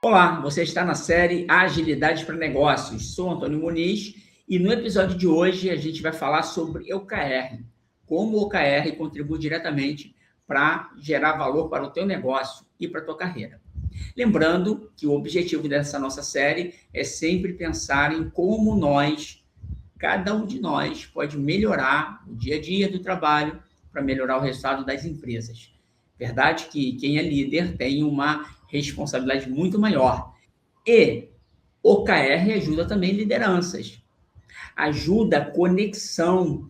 Olá, você está na série Agilidade para Negócios. Sou Antônio Muniz e no episódio de hoje a gente vai falar sobre OKR. Como o OKR contribui diretamente para gerar valor para o teu negócio e para a tua carreira. Lembrando que o objetivo dessa nossa série é sempre pensar em como cada um de nós, pode melhorar o dia a dia do trabalho para melhorar o resultado das empresas. Verdade que quem é líder tem uma responsabilidade muito maior. E OKR ajuda também lideranças. Ajuda a conexão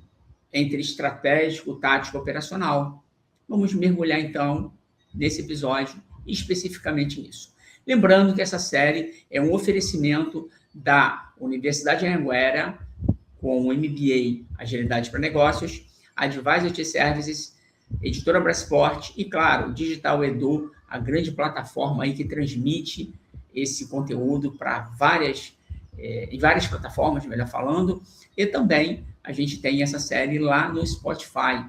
entre estratégico, tático e operacional. Vamos mergulhar, então, nesse episódio, especificamente nisso. Lembrando que essa série é um oferecimento da Universidade Anhanguera, com o MBA Agilidade para Negócios, Advisor T Services, Editora Brasport e, claro, Digital Edu, a grande plataforma aí que transmite esse conteúdo para várias plataformas, melhor falando, e também a gente tem essa série lá no Spotify,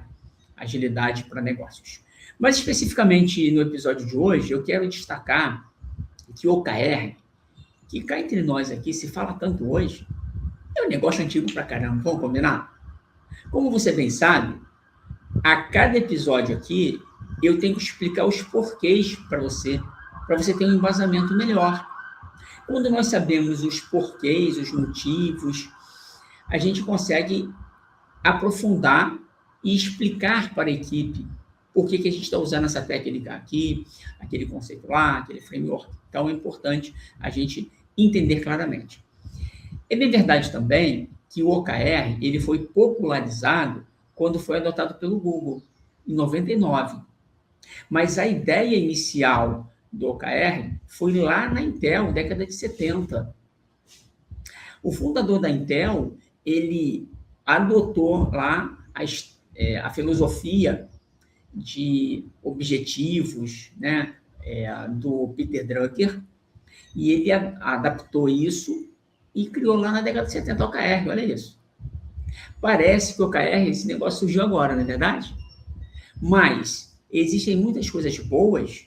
Agilidade para Negócios. Mas, especificamente no episódio de hoje, eu quero destacar que o OKR, que cá entre nós aqui se fala tanto hoje, é um negócio antigo pra caramba, vamos combinar? Como você bem sabe, a cada episódio aqui, eu tenho que explicar os porquês para você ter um embasamento melhor. Quando nós sabemos os porquês, os motivos, a gente consegue aprofundar e explicar para a equipe por que a gente está usando essa técnica aqui, aquele conceito lá, aquele framework. Então, é importante a gente entender claramente. É bem verdade também que o OKR ele foi popularizado quando foi adotado pelo Google, em 99. Mas a ideia inicial do OKR foi lá na Intel, década de 70. O fundador da Intel, ele adotou lá a filosofia de objetivos, né, do Peter Drucker, e ele adaptou isso e criou lá na década de 70 o OKR, olha isso. Parece que o OKR, esse negócio surgiu agora, não é verdade? Mas existem muitas coisas boas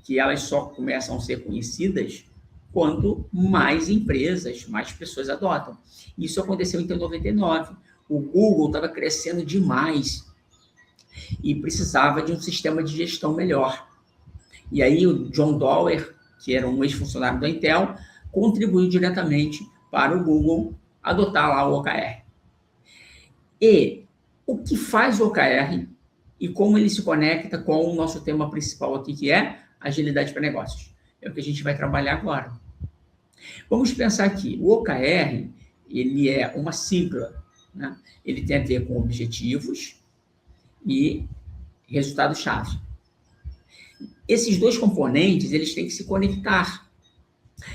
que elas só começam a ser conhecidas quando mais empresas, mais pessoas adotam. Isso aconteceu então em 99. O Google estava crescendo demais e precisava de um sistema de gestão melhor. E aí o John Doerr, que era um ex-funcionário da Intel, contribuiu diretamente para o Google adotar lá o OKR. E o que faz o OKR e como ele se conecta com o nosso tema principal aqui, que é agilidade para negócios. É o que a gente vai trabalhar agora. Vamos pensar aqui, o OKR, ele é uma sigla, né? Ele tem a ver com objetivos e resultados-chave. Esses dois componentes, eles têm que se conectar.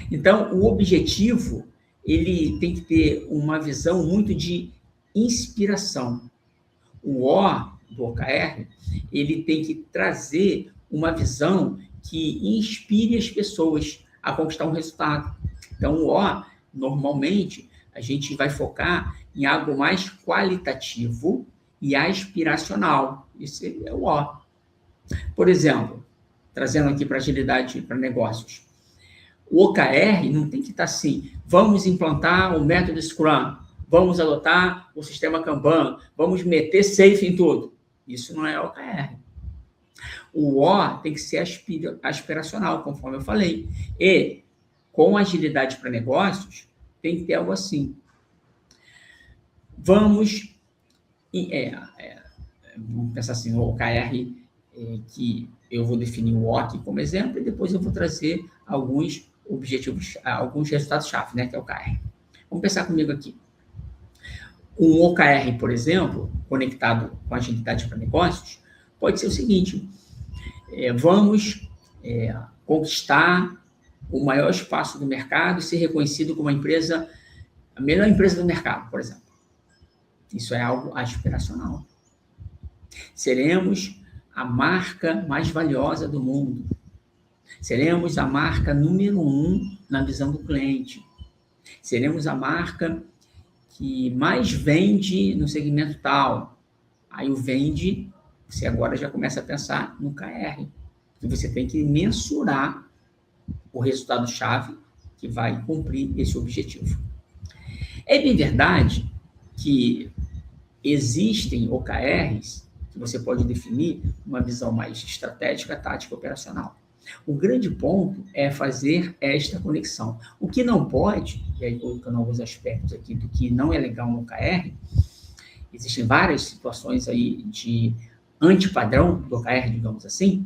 Então, o objetivo, ele tem que ter uma visão muito de inspiração. O O do OKR, ele tem que trazer uma visão que inspire as pessoas a conquistar um resultado. Então, o O, normalmente, a gente vai focar em algo mais qualitativo e aspiracional. Isso é o O. Por exemplo, trazendo aqui para agilidade para negócios, o OKR não tem que estar assim, vamos implantar o método Scrum, vamos adotar o sistema Kanban, vamos meter safe em tudo. Isso não é OKR. O O tem que ser aspiracional, conforme eu falei. E, com agilidade para negócios, tem que ter algo assim. Vamos pensar assim, o OKR, que eu vou definir o O aqui como exemplo, e depois eu vou trazer alguns objetivos, alguns resultados-chave, né, que é o OKR. Vamos pensar comigo aqui. Um OKR, por exemplo, conectado com agilidade para negócios, pode ser o seguinte, vamos conquistar o maior espaço do mercado e ser reconhecido como a melhor empresa do mercado, por exemplo. Isso é algo aspiracional. Seremos a marca mais valiosa do mundo. Seremos a marca número 1 na visão do cliente. Seremos a marca que mais vende no segmento tal. Aí o vende, você agora já começa a pensar no KR. que você tem que mensurar o resultado-chave que vai cumprir esse objetivo. É bem verdade que existem OKRs que você pode definir uma visão mais estratégica, tática e operacional. O grande ponto é fazer esta conexão. O que não pode, e aí colocando alguns aspectos aqui do que não é legal no OKR, existem várias situações aí de antipadrão do OKR, digamos assim,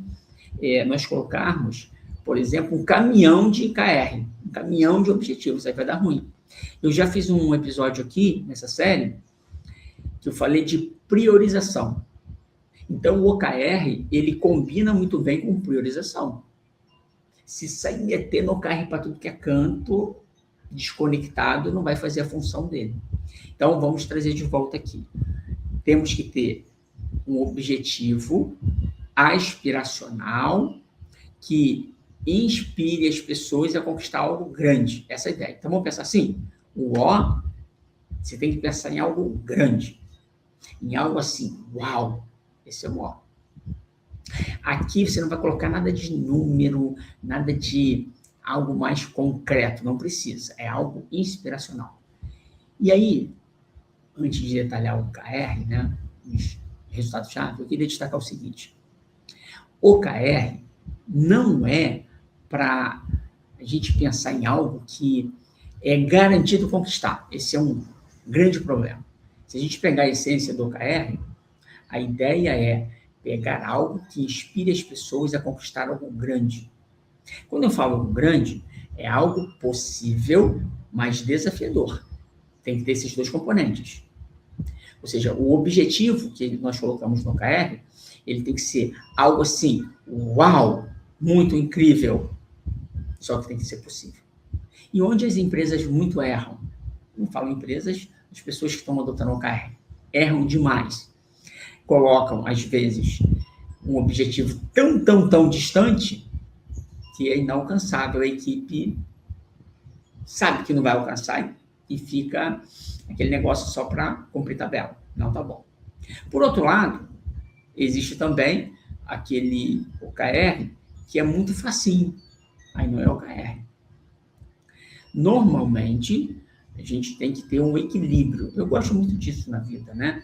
nós colocarmos, por exemplo, um caminhão de IKR, um caminhão de objetivos, aí vai dar ruim. Eu já fiz um episódio aqui, nessa série, que eu falei de priorização. Então, o OKR, ele combina muito bem com priorização. Se sair metendo OKR para tudo que é canto, desconectado, não vai fazer a função dele. Então, vamos trazer de volta aqui. Temos que ter um objetivo aspiracional que inspire as pessoas a conquistar algo grande. Essa é a ideia. Então, vamos pensar assim, o O, você tem que pensar em algo grande. Em algo assim, uau, esse é o O. Aqui você não vai colocar nada de número, nada de algo mais concreto, não precisa. É algo inspiracional. E aí, antes de detalhar o OKR, né, os resultados-chave, eu queria destacar o seguinte. OKR não é para a gente pensar em algo que é garantido conquistar. Esse é um grande problema. Se a gente pegar a essência do OKR, a ideia é pegar algo que inspire as pessoas a conquistar algo grande. Quando eu falo algo grande, é algo possível, mas desafiador. Tem que ter esses dois componentes. Ou seja, o objetivo que nós colocamos no OKR, ele tem que ser algo assim, uau, muito incrível, só que tem que ser possível. E onde as empresas muito erram? Não falo empresas, as pessoas que estão adotando o OKR erram demais. Colocam, às vezes, um objetivo tão distante que é inalcançável. A equipe sabe que não vai alcançar e fica aquele negócio só para cumprir tabela. Não tá bom. Por outro lado, existe também aquele OKR que é muito facinho. Aí não é OKR. Normalmente, a gente tem que ter um equilíbrio. Eu gosto muito disso na vida, né?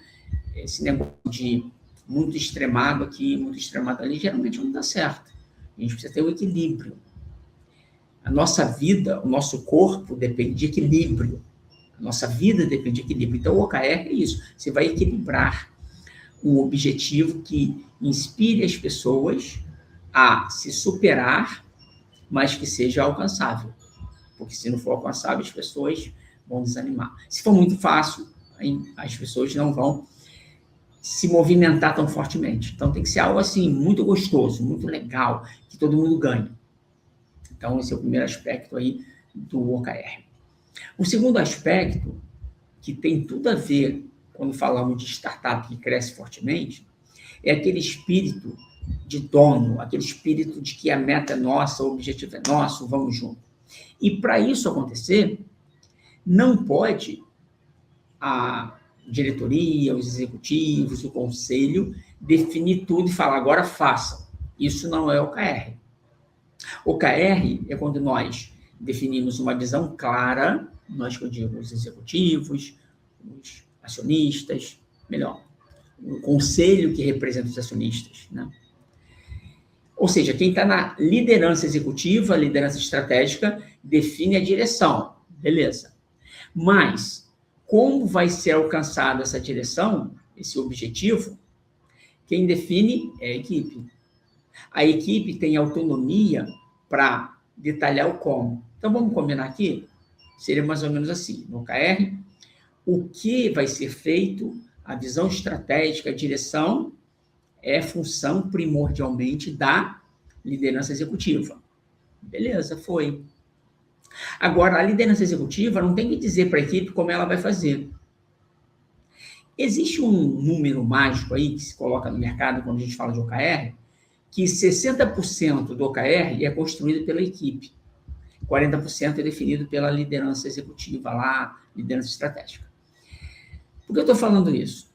Esse negócio de muito extremado aqui, muito extremado ali, geralmente não dá certo. A gente precisa ter um equilíbrio. A nossa vida, o nosso corpo depende de equilíbrio. A nossa vida depende de equilíbrio. Então, o OKR é isso. Você vai equilibrar um objetivo que inspire as pessoas a se superar, mas que seja alcançável. Porque se não for alcançável, as pessoas vão desanimar. Se for muito fácil, as pessoas não vão se movimentar tão fortemente. Então, tem que ser algo assim, muito gostoso, muito legal, que todo mundo ganhe. Então, esse é o primeiro aspecto aí do OKR. O segundo aspecto, que tem tudo a ver quando falamos de startup que cresce fortemente, é aquele espírito de dono, aquele espírito de que a meta é nossa, o objetivo é nosso, vamos junto. E para isso acontecer, não pode a diretoria, os executivos, o conselho definir tudo e falar, agora façam. Isso não é OKR. OKR é quando nós definimos uma visão clara, nós que eu digo, os executivos, os acionistas, melhor, o conselho que representa os acionistas, né? Ou seja, quem está na liderança executiva, liderança estratégica, define a direção, beleza. Mas, como vai ser alcançada essa direção, esse objetivo, quem define é a equipe. A equipe tem autonomia para detalhar o como. Então, vamos combinar aqui? Seria mais ou menos assim, no OKR, o que vai ser feito, a visão estratégica, a direção, é função primordialmente da liderança executiva. Beleza, foi. Agora, a liderança executiva não tem que dizer para a equipe como ela vai fazer. Existe um número mágico aí que se coloca no mercado quando a gente fala de OKR, que 60% do OKR é construído pela equipe. 40% é definido pela liderança executiva lá, liderança estratégica. Por que eu estou falando isso?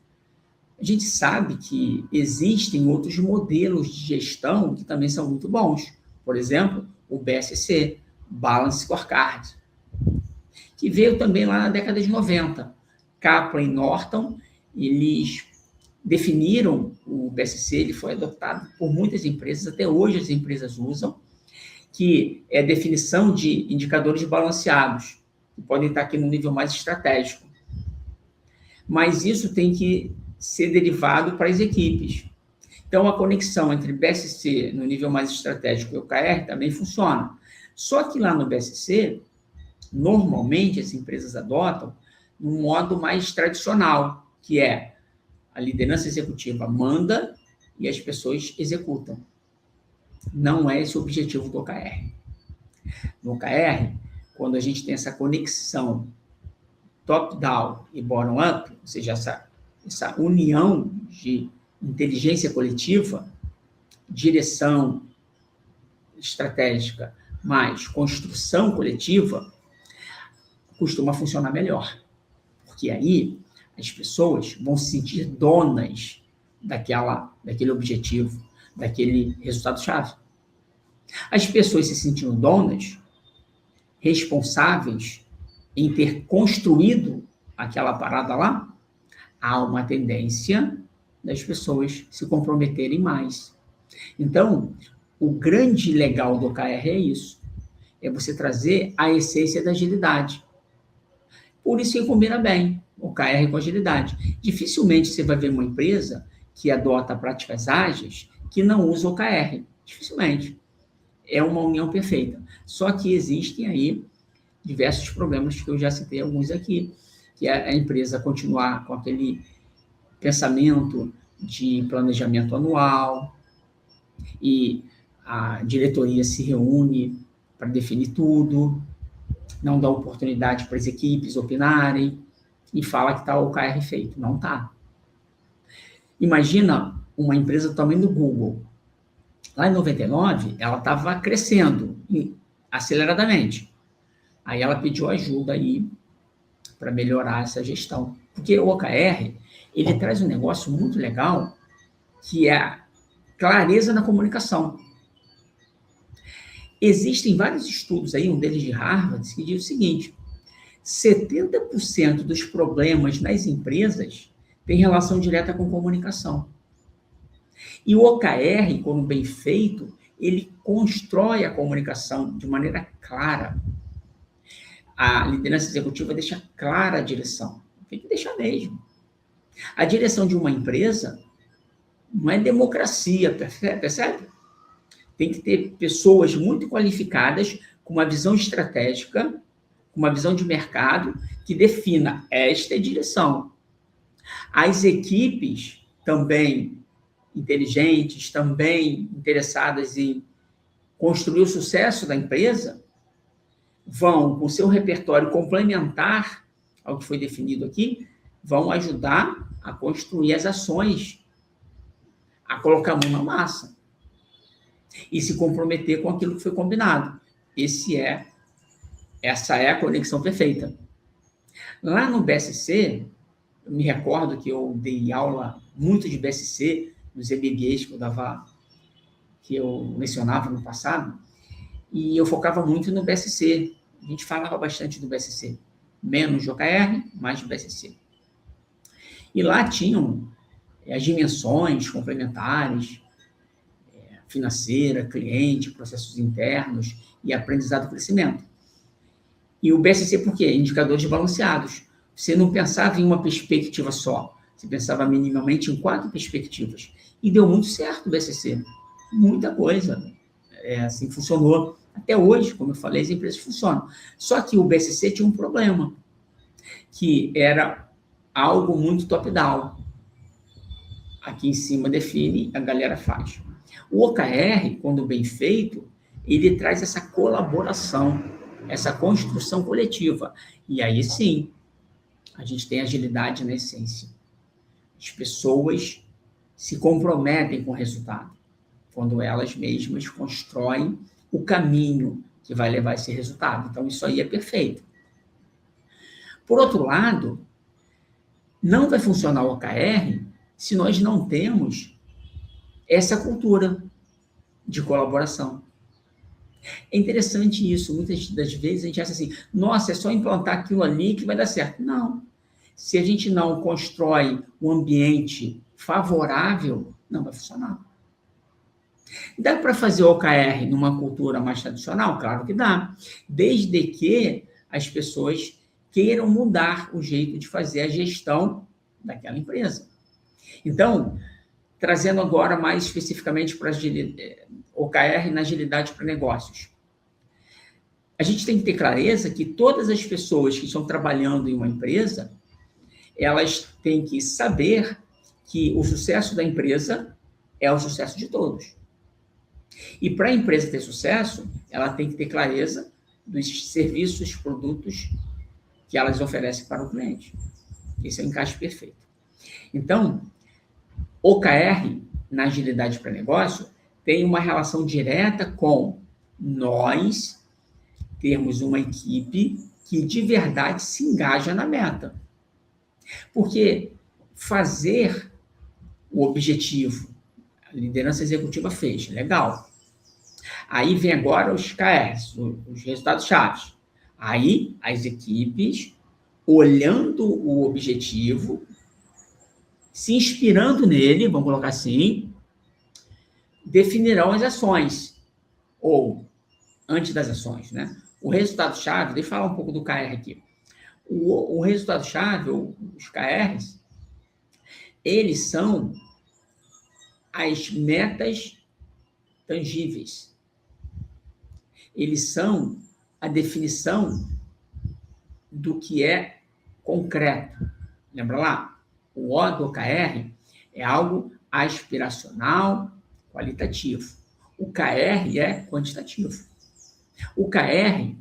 A gente sabe que existem outros modelos de gestão que também são muito bons. Por exemplo, o BSC, Balance Scorecard, que veio também lá na década de 90. Kaplan e Norton, eles definiram o BSC, ele foi adotado por muitas empresas, até hoje as empresas usam, que é a definição de indicadores balanceados, que podem estar aqui no nível mais estratégico. Mas isso tem que ser derivado para as equipes. Então, a conexão entre BSC no nível mais estratégico e OKR também funciona. Só que lá no BSC, normalmente as empresas adotam um modo mais tradicional, que é a liderança executiva manda e as pessoas executam. Não é esse o objetivo do OKR. No OKR, quando a gente tem essa conexão top-down e bottom-up, ou seja, essa união de inteligência coletiva, direção estratégica mais construção coletiva, costuma funcionar melhor. Porque aí as pessoas vão se sentir donas daquele objetivo, daquele resultado-chave. As pessoas se sentindo donas, responsáveis em ter construído aquela parada lá, há uma tendência das pessoas se comprometerem mais. Então, o grande legal do OKR é isso, é você trazer a essência da agilidade. Por isso que combina bem OKR com agilidade. Dificilmente você vai ver uma empresa que adota práticas ágeis que não usa OKR. Dificilmente. É uma união perfeita. Só que existem aí diversos problemas que eu já citei alguns aqui, que é a empresa continuar com aquele pensamento de planejamento anual e a diretoria se reúne para definir tudo, não dá oportunidade para as equipes opinarem e fala que está o OKR feito. Não está. Imagina uma empresa do tamanho do Google. Lá em 99, ela estava crescendo aceleradamente. Aí ela pediu ajuda aí para melhorar essa gestão. Porque o OKR, ele traz um negócio muito legal, que é a clareza na comunicação. Existem vários estudos aí, um deles de Harvard, que diz o seguinte: 70% dos problemas nas empresas têm relação direta com comunicação. E o OKR, quando bem feito, ele constrói a comunicação de maneira clara. A liderança executiva deixa clara a direção. Tem que deixar mesmo. A direção de uma empresa não é democracia, percebe? Tem que ter pessoas muito qualificadas, com uma visão estratégica, com uma visão de mercado, que defina esta direção. As equipes também inteligentes, também interessadas em construir o sucesso da empresa, vão, com seu repertório complementar ao que foi definido aqui, vão ajudar a construir as ações, a colocar a mão na massa e se comprometer com aquilo que foi combinado. Essa é a conexão perfeita. Lá no BSC, eu me recordo que eu dei aula muito de BSC nos MBAs que eu mencionava no passado, e eu focava muito no BSC. A gente falava bastante do BSC. Menos de OKR, mais de BSC. E lá tinham as dimensões complementares, financeira, cliente, processos internos e aprendizado e crescimento. E o BSC por quê? Indicadores balanceados. Você não pensava em uma perspectiva só, você pensava minimamente em 4 perspectivas. E deu muito certo o BSC. Muita coisa. Assim funcionou. Até hoje, como eu falei, as empresas funcionam. Só que o BSC tinha um problema, que era algo muito top-down. Aqui em cima define, a galera faz. O OKR, quando bem feito, ele traz essa colaboração, essa construção coletiva. E aí sim, a gente tem agilidade na essência. As pessoas se comprometem com o resultado, quando elas mesmas constroem o caminho que vai levar a esse resultado. Então, isso aí é perfeito. Por outro lado, não vai funcionar o OKR se nós não temos essa cultura de colaboração. É interessante isso. Muitas das vezes a gente acha assim, nossa, é só implantar aquilo ali que vai dar certo. Não. Se a gente não constrói um ambiente favorável, não vai funcionar. Dá para fazer o OKR numa cultura mais tradicional? Claro que dá. Desde que as pessoas queiram mudar o jeito de fazer a gestão daquela empresa. Então, trazendo agora mais especificamente para OKR na agilidade para negócios. A gente tem que ter clareza que todas as pessoas que estão trabalhando em uma empresa, elas têm que saber que o sucesso da empresa é o sucesso de todos. E para a empresa ter sucesso, ela tem que ter clareza dos serviços, produtos que elas oferecem para o cliente. Esse é o encaixe perfeito. Então, OKR, na agilidade para negócio, tem uma relação direta com nós termos uma equipe que de verdade se engaja na meta. Porque fazer o objetivo, a liderança executiva fez, legal. Aí vem agora os KRs, os resultados-chave. Aí as equipes, olhando o objetivo, se inspirando nele, vamos colocar assim, definirão as ações. Ou, antes das ações, né? O resultado-chave, deixa eu falar um pouco do KR aqui. O resultado-chave, ou os KRs, eles são as metas tangíveis. Eles são a definição do que é concreto. Lembra lá? O O do OKR é algo aspiracional, qualitativo. O KR é quantitativo. O KR,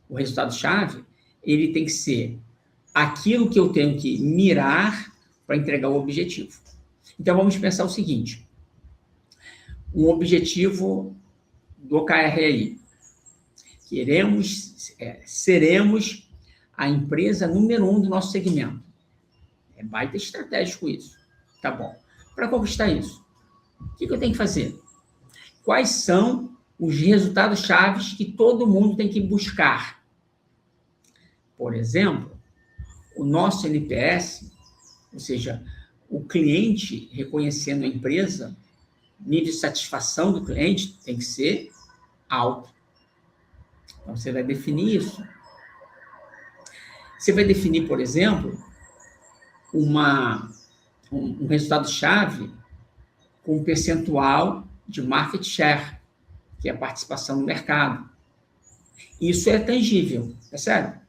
o resultado-chave, ele tem que ser aquilo que eu tenho que mirar para entregar o objetivo. Então, vamos pensar o seguinte. Um objetivo do OKR aí. Seremos a empresa número 1 do nosso segmento. É baita estratégico isso. Tá bom. Para conquistar isso, o que eu tenho que fazer? Quais são os resultados-chave que todo mundo tem que buscar? Por exemplo, o nosso NPS, ou seja, o cliente reconhecendo a empresa, nível de satisfação do cliente tem que ser alto. Então, você vai definir isso. Você vai definir, por exemplo, um resultado-chave com um percentual de market share, que é a participação no mercado. Isso é tangível, percebe?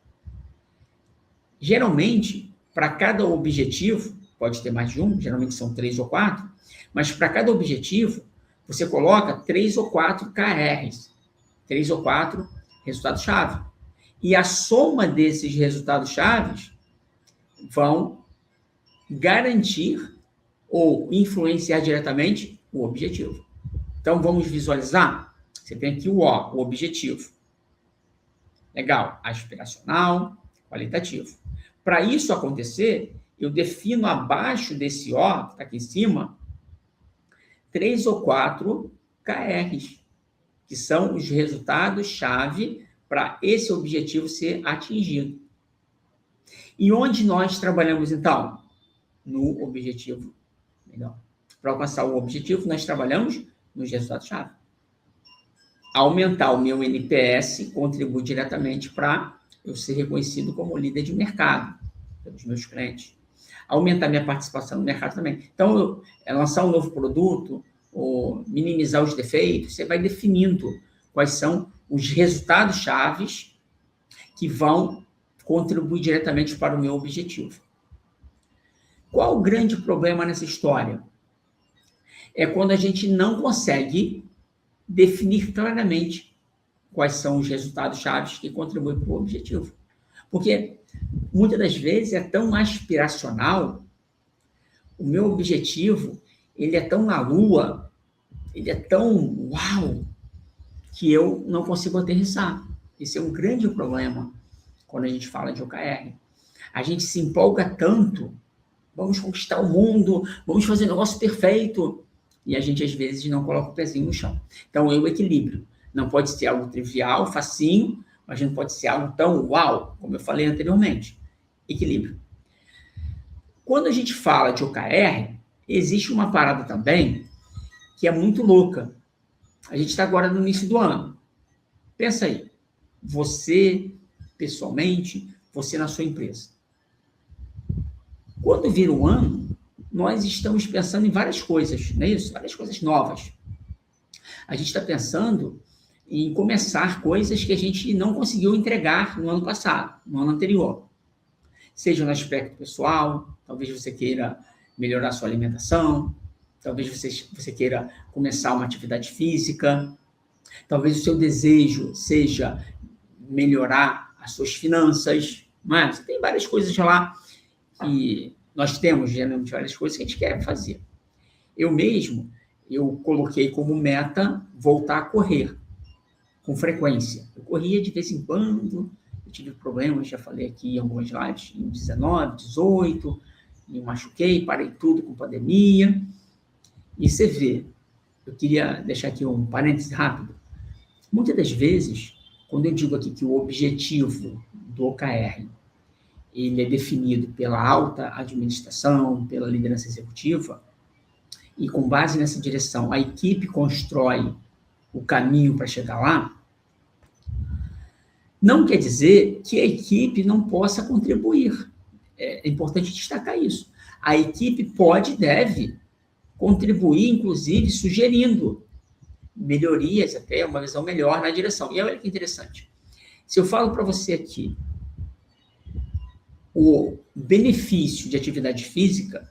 Geralmente, para cada objetivo, pode ter mais de um, geralmente são 3 ou 4, mas para cada objetivo, você coloca 3 ou 4 KRs, 3 ou 4 resultados-chave. E a soma desses resultados-chave vão garantir ou influenciar diretamente o objetivo. Então, vamos visualizar? Você tem aqui o O, o objetivo. Legal, aspiracional, qualitativo. Para isso acontecer, eu defino abaixo desse O, que está aqui em cima, 3 ou 4 KRs, que são os resultados-chave para esse objetivo ser atingido. E onde nós trabalhamos, então? No objetivo. Melhor. Para alcançar o objetivo, nós trabalhamos nos resultados-chave. Aumentar o meu NPS contribui diretamente para eu ser reconhecido como líder de mercado pelos meus clientes. Aumentar minha participação no mercado também. Então, lançar um novo produto, ou minimizar os defeitos, você vai definindo quais são os resultados-chave que vão contribuir diretamente para o meu objetivo. Qual o grande problema nessa história? É quando a gente não consegue definir claramente quais são os resultados-chave que contribuem para o objetivo. Porque, muitas das vezes, é tão aspiracional, o meu objetivo, ele é tão na lua, ele é tão uau, que eu não consigo aterrissar. Esse é um grande problema quando a gente fala de OKR. A gente se empolga tanto vamos conquistar o mundo, vamos fazer um negócio perfeito. E a gente, às vezes, não coloca o pezinho no chão. Então, é o equilíbrio. Não pode ser algo trivial, facinho, mas não pode ser algo tão uau, como eu falei anteriormente. Equilíbrio. Quando a gente fala de OKR, existe uma parada também que é muito louca. A gente está agora no início do ano. Pensa aí. Você, pessoalmente, você na sua empresa. Quando vira o ano, nós estamos pensando em várias coisas, não é isso? Várias coisas novas. A gente está pensando em começar coisas que a gente não conseguiu entregar no ano passado, no ano anterior. Seja no aspecto pessoal, talvez você queira melhorar a sua alimentação, talvez você queira começar uma atividade física, talvez o seu desejo seja melhorar as suas finanças, não é? Você tem várias coisas lá que nós temos, geralmente, várias coisas que a gente quer fazer. Eu coloquei como meta voltar a correr com frequência. Eu corria de vez em quando, eu tive problemas, já falei aqui em algumas lives, em 19, 18, me machuquei, parei tudo com pandemia. E você vê, eu queria deixar aqui um parêntese rápido. Muitas das vezes, quando eu digo aqui que o objetivo do OKR ele é definido pela alta administração, pela liderança executiva, e com base nessa direção, a equipe constrói o caminho para chegar lá, não quer dizer que a equipe não possa contribuir. É importante destacar isso. A equipe pode e deve contribuir, inclusive, sugerindo melhorias, até uma visão melhor na direção. E olha que interessante. Se eu falo para você aqui o benefício de atividade física,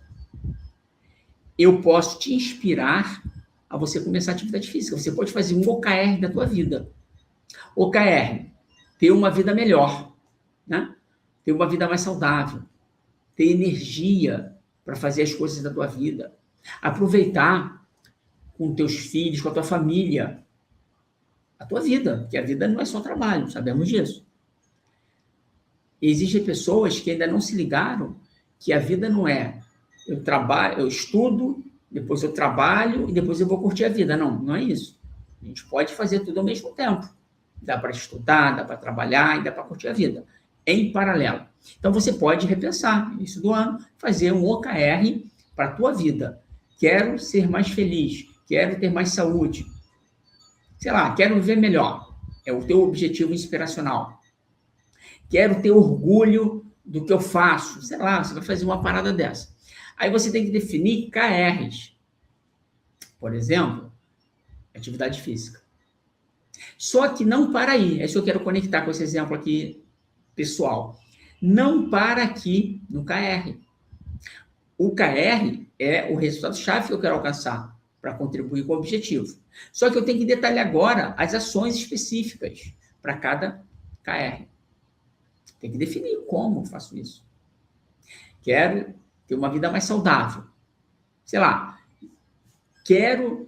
eu posso te inspirar a você começar a atividade física. Você pode fazer um OKR da tua vida. OKR, ter uma vida melhor, né? Ter uma vida mais saudável, ter energia para fazer as coisas da tua vida, aproveitar com teus filhos, com a tua família, a tua vida, porque a vida não é só trabalho, sabemos disso. Existem pessoas que ainda não se ligaram que a vida não é eu trabalho, eu estudo, depois eu trabalho e depois eu vou curtir a vida. Não, não é isso. A gente pode fazer tudo ao mesmo tempo. Dá para estudar, dá para trabalhar e dá para curtir a vida, em paralelo. Então, você pode repensar, no início do ano, fazer um OKR para a tua vida. Quero ser mais feliz, quero ter mais saúde. Sei lá, quero viver melhor. É o teu objetivo inspiracional. Quero ter orgulho do que eu faço. Sei lá, você vai fazer uma parada dessa. Aí você tem que definir KRs. Por exemplo, atividade física. Só que não para aí. É isso que eu quero conectar com esse exemplo aqui pessoal. Não para aqui no KR. O KR é o resultado-chave que eu quero alcançar para contribuir com o objetivo. Só que eu tenho que detalhar agora as ações específicas para cada KR. Tem que definir como eu faço isso. Quero ter uma vida mais saudável. Sei lá, quero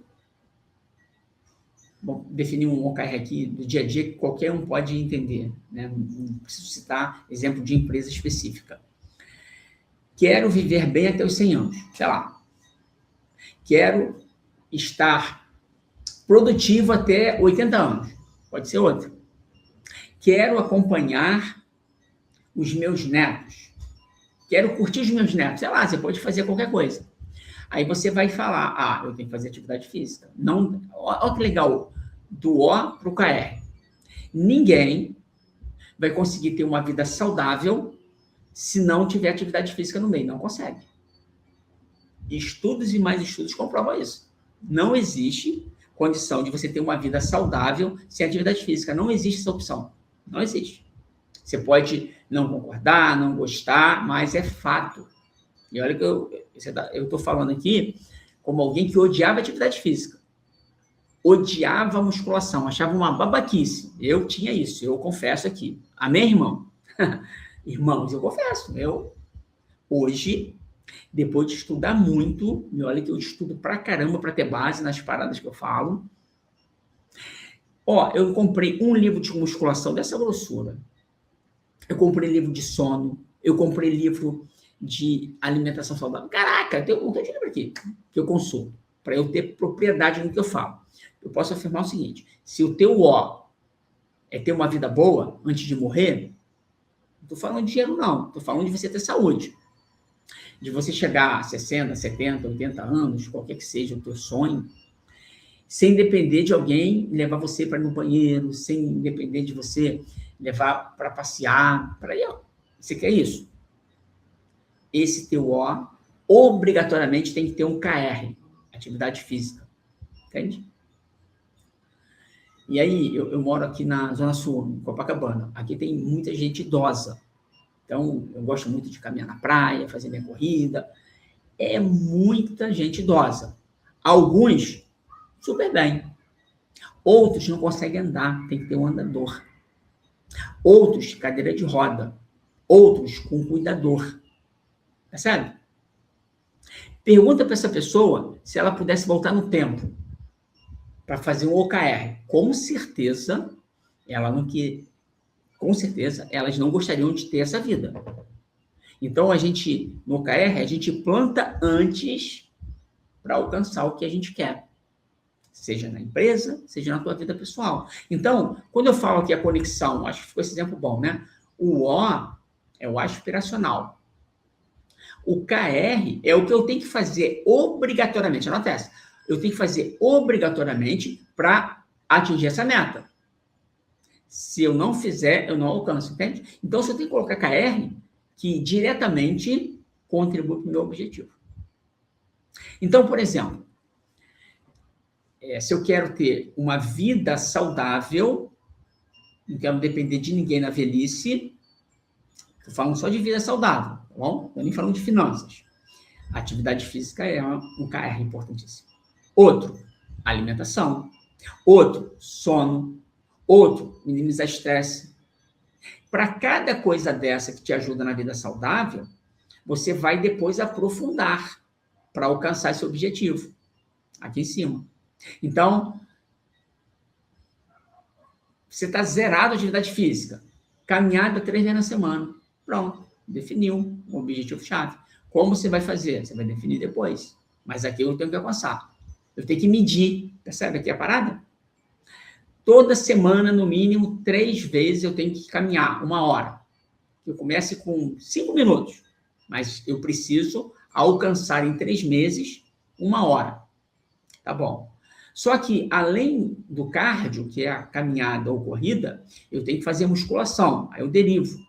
definir um OKR aqui do dia a dia que qualquer um pode entender, né? Não preciso citar exemplo de empresa específica. Quero viver bem até os 100 anos, sei lá. Quero estar produtivo até 80 anos, pode ser outro. Quero acompanhar os meus netos. Quero curtir os meus netos, sei lá, você pode fazer qualquer coisa. Aí você vai falar, eu tenho que fazer atividade física. Não, olha que legal, do O para o KR. Ninguém vai conseguir ter uma vida saudável se não tiver atividade física no meio. Não consegue. Estudos e mais estudos comprovam isso. Não existe condição de você ter uma vida saudável sem atividade física. Não existe essa opção. Não existe. Você pode não concordar, não gostar, mas é fato. E olha que eu estou falando aqui como alguém que odiava atividade física. Odiava a musculação, achava uma babaquice. Eu tinha isso, eu confesso aqui. Amém, irmão? Irmãos, eu confesso. Hoje, depois de estudar muito, e olha que eu estudo pra caramba para ter base nas paradas que eu falo. Eu comprei um livro de musculação dessa grossura. Eu comprei livro de sono, eu comprei livro de alimentação saudável. Caraca, eu tenho um montão de livro aqui que eu consumo, para eu ter propriedade no que eu falo. Eu posso afirmar o seguinte: se o teu O é ter uma vida boa antes de morrer, não estou falando de dinheiro, não. Estou falando de você ter saúde. De você chegar a 60, 70, 80 anos, qualquer que seja o teu sonho, sem depender de alguém levar você para ir no banheiro, sem depender de você levar para passear, para ir. Você quer isso? Esse teu O, obrigatoriamente, tem que ter um KR, atividade física. Entende? E aí, eu moro aqui na Zona Sul, em Copacabana. Aqui tem muita gente idosa. Então, eu gosto muito de caminhar na praia, fazer minha corrida. É muita gente idosa. Alguns, super bem. Outros não conseguem andar, tem que ter um andador. Outros, cadeira de roda. Outros, com cuidador. Percebe? Pergunta para essa pessoa se ela pudesse voltar no tempo para fazer um OKR. Com certeza, elas não gostariam de ter essa vida. Então, no OKR, a gente planta antes para alcançar o que a gente quer. Seja na empresa, seja na tua vida pessoal. Então, quando eu falo aqui a conexão, acho que ficou esse exemplo bom, né? O O é o aspiracional. O KR é o que eu tenho que fazer obrigatoriamente. Anota essa. Eu tenho que fazer obrigatoriamente para atingir essa meta. Se eu não fizer, eu não alcanço, entende? Então, se eu tenho que colocar KR, que diretamente contribui para o meu objetivo. Então, por exemplo, se eu quero ter uma vida saudável, não quero depender de ninguém na velhice, estou falando só de vida saudável, tá bom? Estou nem falando de finanças. Atividade física é um KR importantíssimo. Outro, alimentação. Outro, sono. Outro, minimizar estresse. Para cada coisa dessa que te ajuda na vida saudável, você vai depois aprofundar para alcançar esse objetivo. Aqui em cima. Então, você está zerado a atividade física. Caminhada 3 vezes na semana. Pronto, definiu um objetivo-chave. Como você vai fazer? Você vai definir depois. Mas aqui eu tenho que alcançar. Eu tenho que medir. Percebe aqui a parada? Toda semana, no mínimo, 3 vezes eu tenho que caminhar 1 hora. Eu comece com 5 minutos, mas eu preciso alcançar em 3 meses 1 hora. Tá bom. Só que, além do cardio, que é a caminhada ou corrida, eu tenho que fazer musculação. Aí eu derivo.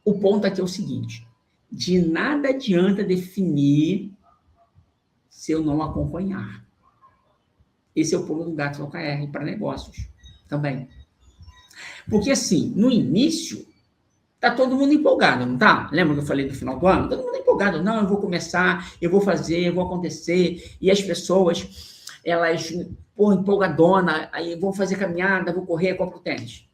O ponto aqui é o seguinte: de nada adianta definir se eu não acompanhar. Esse é o pulo do gato no OKR para negócios também. Porque, assim, no início, tá todo mundo empolgado, não tá? Lembra que eu falei do final do ano? Todo mundo empolgado. Não, eu vou começar, eu vou fazer, eu vou acontecer. E as pessoas, elas, empolgadona, aí vão fazer caminhada, vou correr, compro tênis.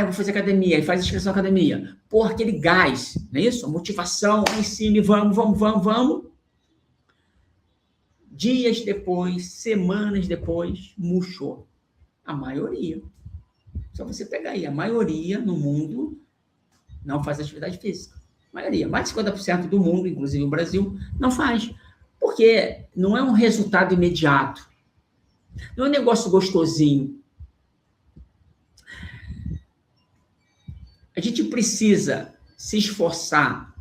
Eu vou fazer academia, e faz inscrição na academia. Aquele gás, não é isso? A motivação, em cima, vamos. Dias depois, semanas depois, murchou. A maioria. Só você pegar aí, a maioria no mundo não faz atividade física. A maioria, mais de 50% do mundo, inclusive o Brasil, não faz. Porque não é um resultado imediato. Não é um negócio gostosinho. A gente precisa se esforçar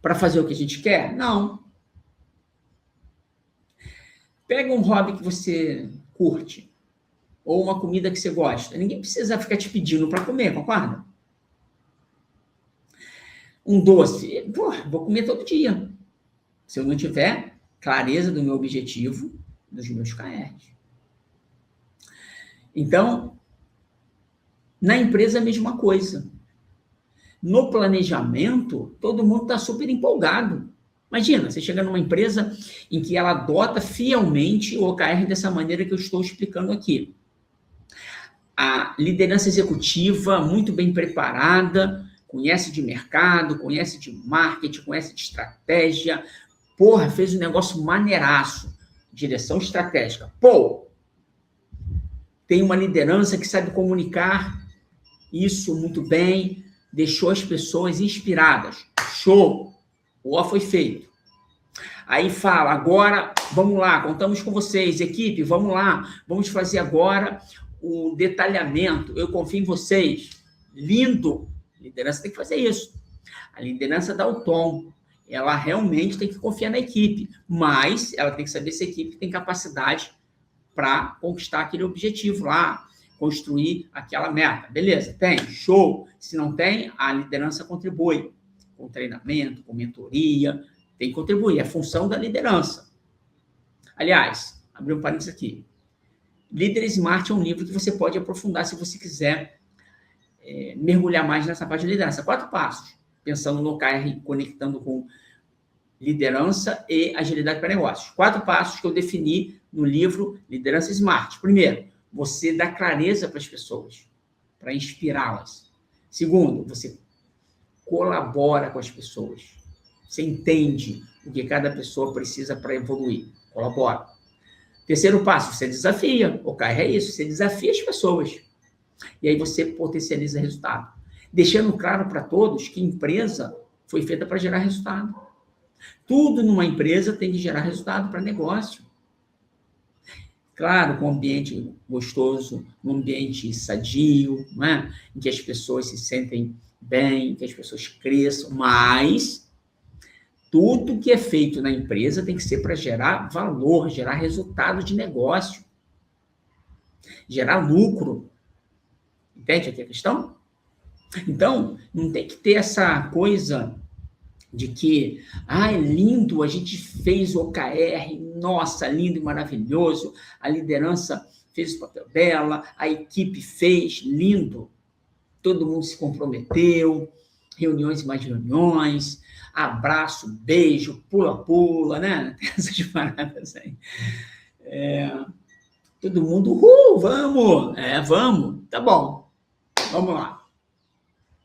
para fazer o que a gente quer? Não. Pega um hobby que você curte, ou uma comida que você gosta. Ninguém precisa ficar te pedindo para comer, concorda? Um doce, vou comer todo dia. Se eu não tiver clareza do meu objetivo, dos meus KRs. Então, na empresa a mesma coisa. No planejamento, todo mundo está super empolgado. Imagina, você chega numa empresa em que ela adota fielmente o OKR dessa maneira que eu estou explicando aqui. A liderança executiva, muito bem preparada, conhece de mercado, conhece de marketing, conhece de estratégia. Fez um negócio maneiraço. Direção estratégica. Tem uma liderança que sabe comunicar isso muito bem, deixou as pessoas inspiradas. show, o O foi feito. Aí fala, agora, vamos lá, contamos com vocês, equipe, vamos lá, vamos fazer agora o detalhamento, eu confio em vocês. Lindo! A liderança tem que fazer isso. A liderança dá o tom. Ela realmente tem que confiar na equipe, mas ela tem que saber se a equipe tem capacidade para conquistar aquele objetivo lá, construir aquela meta. Beleza, tem, show. Se não tem, a liderança contribui com treinamento, com mentoria, tem que contribuir, é função da liderança. Aliás, abri um parênteses aqui. Líder Smart é um livro que você pode aprofundar se você quiser mergulhar mais nessa parte de liderança. 4 passos, pensando no OKR, conectando com liderança e agilidade para negócios. 4 passos que eu defini no livro Liderança Smart. Primeiro, você dá clareza para as pessoas, para inspirá-las. Segundo, você colabora com as pessoas. Você entende o que cada pessoa precisa para evoluir. Colabora. Terceiro passo, você desafia. O OKR é isso, você desafia as pessoas. E aí você potencializa resultado. Deixando claro para todos que empresa foi feita para gerar resultado. Tudo numa empresa tem que gerar resultado para negócio. Claro, com um ambiente gostoso, um ambiente sadio, não é? Em que as pessoas se sentem bem, que as pessoas cresçam, mas tudo que é feito na empresa tem que ser para gerar valor, gerar resultado de negócio, gerar lucro. Entende aqui a questão? Então, não tem que ter essa coisa de que, é lindo, a gente fez o OKR, nossa, lindo e maravilhoso, a liderança fez o papel dela, a equipe fez, lindo, todo mundo se comprometeu, reuniões e mais reuniões, abraço, beijo, pula-pula, né? Tem essas paradas aí. Todo mundo, vamos! Vamos, tá bom, vamos lá.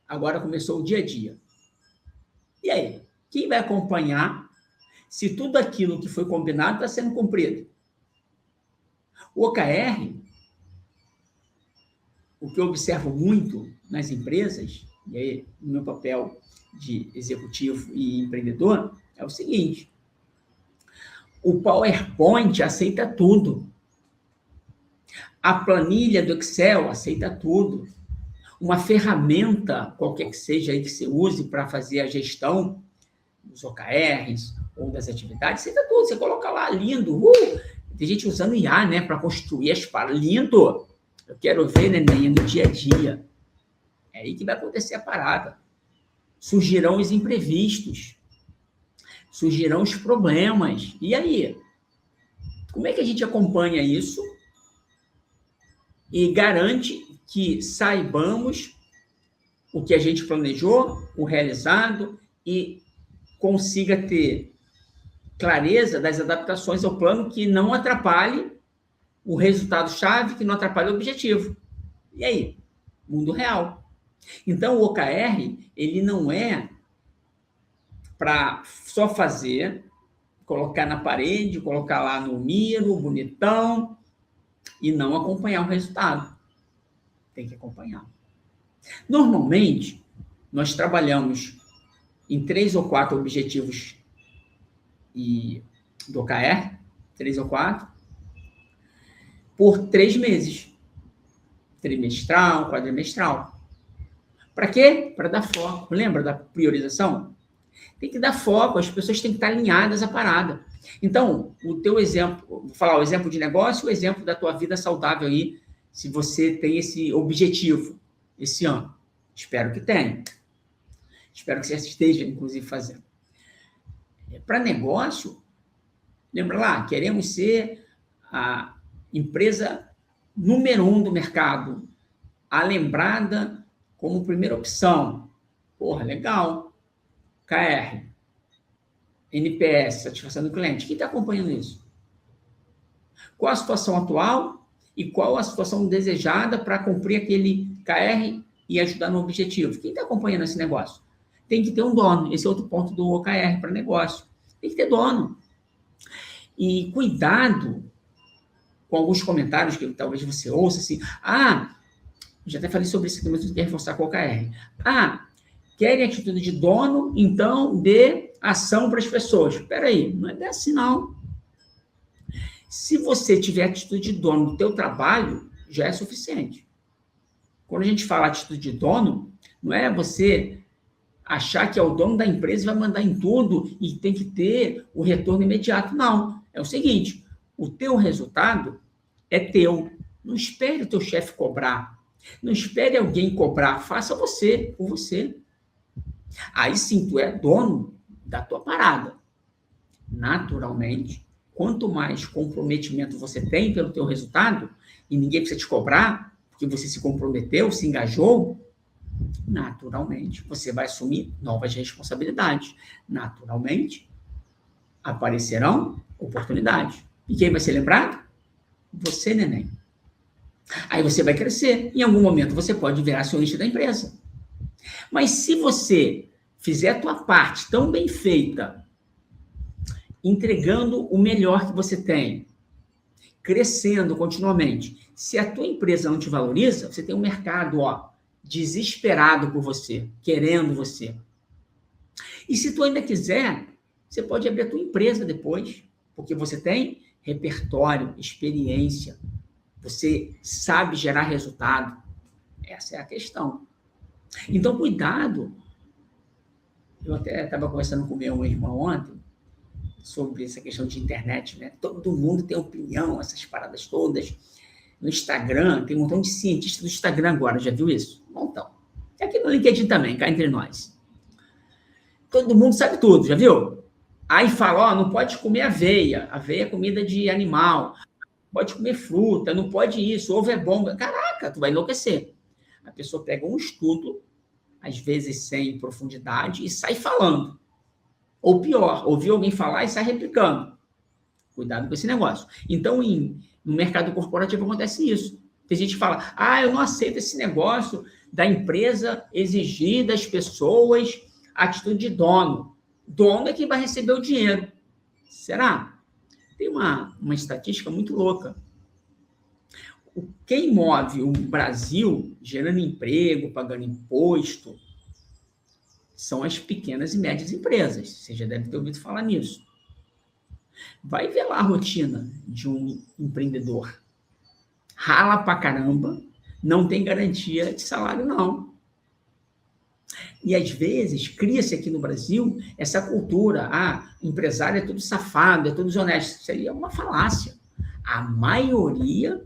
Agora começou o dia a dia. E aí? Quem vai acompanhar se tudo aquilo que foi combinado está sendo cumprido? O OKR, o que eu observo muito nas empresas, e aí no meu papel de executivo e empreendedor, é o seguinte: o PowerPoint aceita tudo. A planilha do Excel aceita tudo. Uma ferramenta, qualquer que seja aí que você use para fazer a gestão dos OKRs ou das atividades, aceita tudo. Você coloca lá, lindo. Tem gente usando IA, né, para construir as paradas. Lindo! Eu quero ver, neném, no dia a dia. É aí que vai acontecer a parada. Surgirão os imprevistos. Surgirão os problemas. E aí? Como é que a gente acompanha isso e garante que saibamos o que a gente planejou, o realizado, e consiga ter clareza das adaptações ao plano que não atrapalhe o resultado-chave, que não atrapalhe o objetivo. E aí? Mundo real. Então, o OKR, ele não é para só fazer, colocar na parede, colocar lá no miro, bonitão, e não acompanhar o resultado. Tem que acompanhar. Normalmente, nós trabalhamos em 3 ou 4 objetivos do OKR, 3 ou 4, por 3 meses. Trimestral, quadrimestral. Para quê? Para dar foco. Lembra da priorização? Tem que dar foco, as pessoas têm que estar alinhadas à parada. Então, o teu exemplo, vou falar o exemplo de negócio, o exemplo da tua vida saudável aí, se você tem esse objetivo esse ano. Espero que tenha. Espero que você esteja, inclusive, fazendo. Para negócio, lembra lá, queremos ser a empresa número 1 do mercado, a lembrada como primeira opção. Porra, legal. KR, NPS, satisfação do cliente. Quem está acompanhando isso? Qual a situação atual e qual a situação desejada para cumprir aquele KR e ajudar no objetivo? Quem está acompanhando esse negócio? Tem que ter um dono. Esse é outro ponto do OKR para negócio. Tem que ter dono. E cuidado com alguns comentários que talvez você ouça assim, já até falei sobre isso aqui, mas eu quero reforçar com o OKR. querem atitude de dono, então dê ação para as pessoas. Espera aí, não é bem assim, não. Se você tiver atitude de dono do teu trabalho, já é suficiente. Quando a gente fala atitude de dono, não é você achar que é o dono da empresa e vai mandar em tudo e tem que ter o retorno imediato. Não. É o seguinte, o teu resultado é teu. Não espere o teu chefe cobrar. Não espere alguém cobrar. Faça você, por você. Aí sim, tu é dono da tua parada. Naturalmente, quanto mais comprometimento você tem pelo teu resultado, e ninguém precisa te cobrar, porque você se comprometeu, se engajou, naturalmente, você vai assumir novas responsabilidades. Naturalmente, aparecerão oportunidades. E quem vai ser lembrado? Você, neném. Aí você vai crescer. Em algum momento, você pode virar acionista da empresa. Mas se você fizer a tua parte tão bem feita, entregando o melhor que você tem, crescendo continuamente, se a tua empresa não te valoriza, você tem um mercado, desesperado por você, querendo você. E se tu ainda quiser, você pode abrir a tua empresa depois, porque você tem repertório, experiência, você sabe gerar resultado. Essa é a questão. Então, cuidado. Eu até estava conversando com meu irmão ontem sobre essa questão de internet, né? Todo mundo tem opinião, essas paradas todas. No Instagram, tem um montão de cientistas do Instagram agora, já viu isso? Um montão. E aqui no LinkedIn também, cá entre nós. Todo mundo sabe tudo, já viu? Aí fala, não pode comer aveia. Aveia é comida de animal. Pode comer fruta, não pode isso. Ovo é bom. Caraca, tu vai enlouquecer. A pessoa pega um estudo, às vezes sem profundidade, e sai falando. Ou pior, ouvir alguém falar e sai replicando. Cuidado com esse negócio. Então, no mercado corporativo acontece isso. Tem gente que fala, eu não aceito esse negócio da empresa exigir das pessoas a atitude de dono. Dono é quem vai receber o dinheiro. Será? Tem uma estatística muito louca. Quem move o Brasil, gerando emprego, pagando imposto, são as pequenas e médias empresas. Você já deve ter ouvido falar nisso. Vai ver lá a rotina de um empreendedor. Rala pra caramba, não tem garantia de salário, não. E, às vezes, cria-se aqui no Brasil essa cultura, empresário é tudo safado, é tudo desonesto. Isso aí é uma falácia. A maioria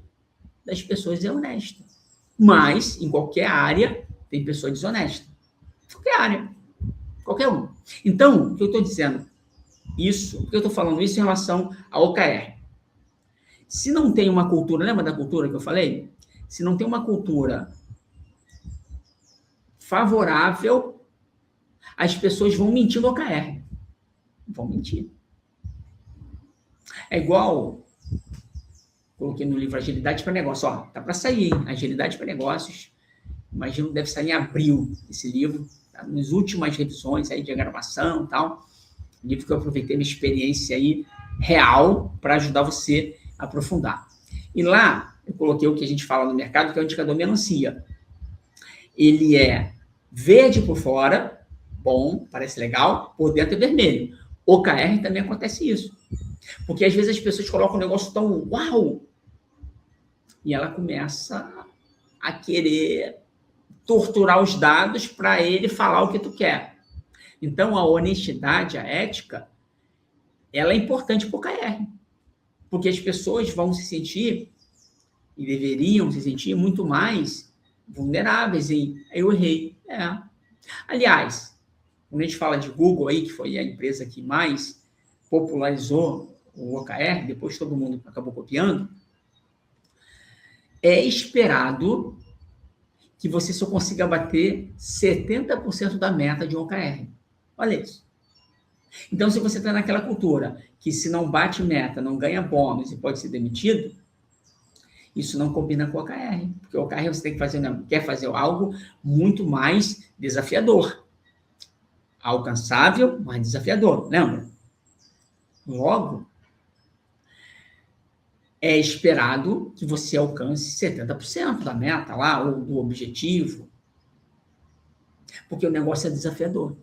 das pessoas é honesta. Mas, em qualquer área, tem pessoa desonesta. Qualquer área. Qualquer um. Então, o que eu estou dizendo? Por que eu estou falando isso em relação ao OKR? Se não tem uma cultura, lembra da cultura que eu falei? Se não tem uma cultura favorável, as pessoas vão mentir no OKR. Vão mentir. É igual, coloquei no livro Agilidade para Negócios. Tá para sair, hein? Agilidade para Negócios. Imagino que deve sair em abril esse livro. Tá nas últimas revisões aí de gravação e tal. Livro que eu aproveitei minha experiência aí real para ajudar você a aprofundar. E lá eu coloquei o que a gente fala no mercado, que é o indicador melancia. Ele é verde por fora, bom, parece legal, por dentro é vermelho. OKR também acontece isso. Porque às vezes as pessoas colocam um negócio tão uau, e ela começa a querer torturar os dados para ele falar o que tu quer. Então, a honestidade, a ética, ela é importante para o OKR. Porque as pessoas vão se sentir, e deveriam se sentir, muito mais vulneráveis em eu errei. Aliás, quando a gente fala de Google aí, que foi a empresa que mais popularizou o OKR, depois todo mundo acabou copiando, é esperado que você só consiga bater 70% da meta de um OKR. Olha isso. Então, se você está naquela cultura que se não bate meta, não ganha bônus e pode ser demitido, isso não combina com o OKR. Porque o OKR você tem que fazer, quer fazer algo muito mais desafiador. Alcançável, mas desafiador, lembra? Logo, é esperado que você alcance 70% da meta lá, ou do objetivo. Porque o negócio é desafiador.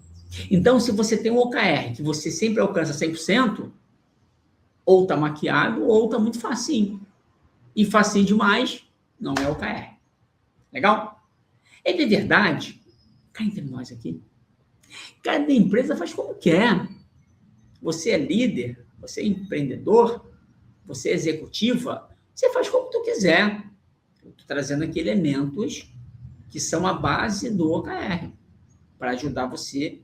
Então, se você tem um OKR que você sempre alcança 100%, ou está maquiado, ou está muito facinho. E facinho demais não é OKR. Legal? É de verdade, cá entre nós aqui, cada empresa faz como quer. Você é líder, você é empreendedor, você é executiva, você faz como tu quiser. Eu estou trazendo aqui elementos que são a base do OKR, para ajudar você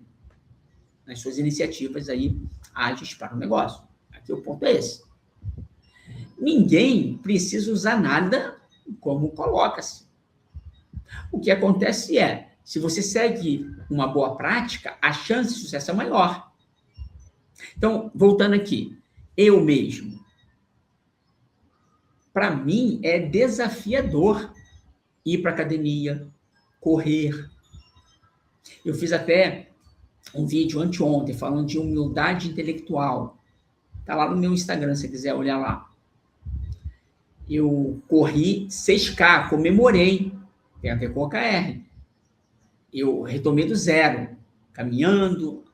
nas suas iniciativas aí ágeis para o negócio. Aqui o ponto é esse. Ninguém precisa usar nada como coloca-se. O que acontece é, se você segue uma boa prática, a chance de sucesso é maior. Então, voltando aqui, eu mesmo. Para mim, é desafiador ir para a academia, correr. Eu fiz até um vídeo anteontem falando de humildade intelectual. Está lá no meu Instagram, se você quiser olhar lá. Eu corri 6K, comemorei. Tem a ver com o OKR. Eu retomei do zero, caminhando,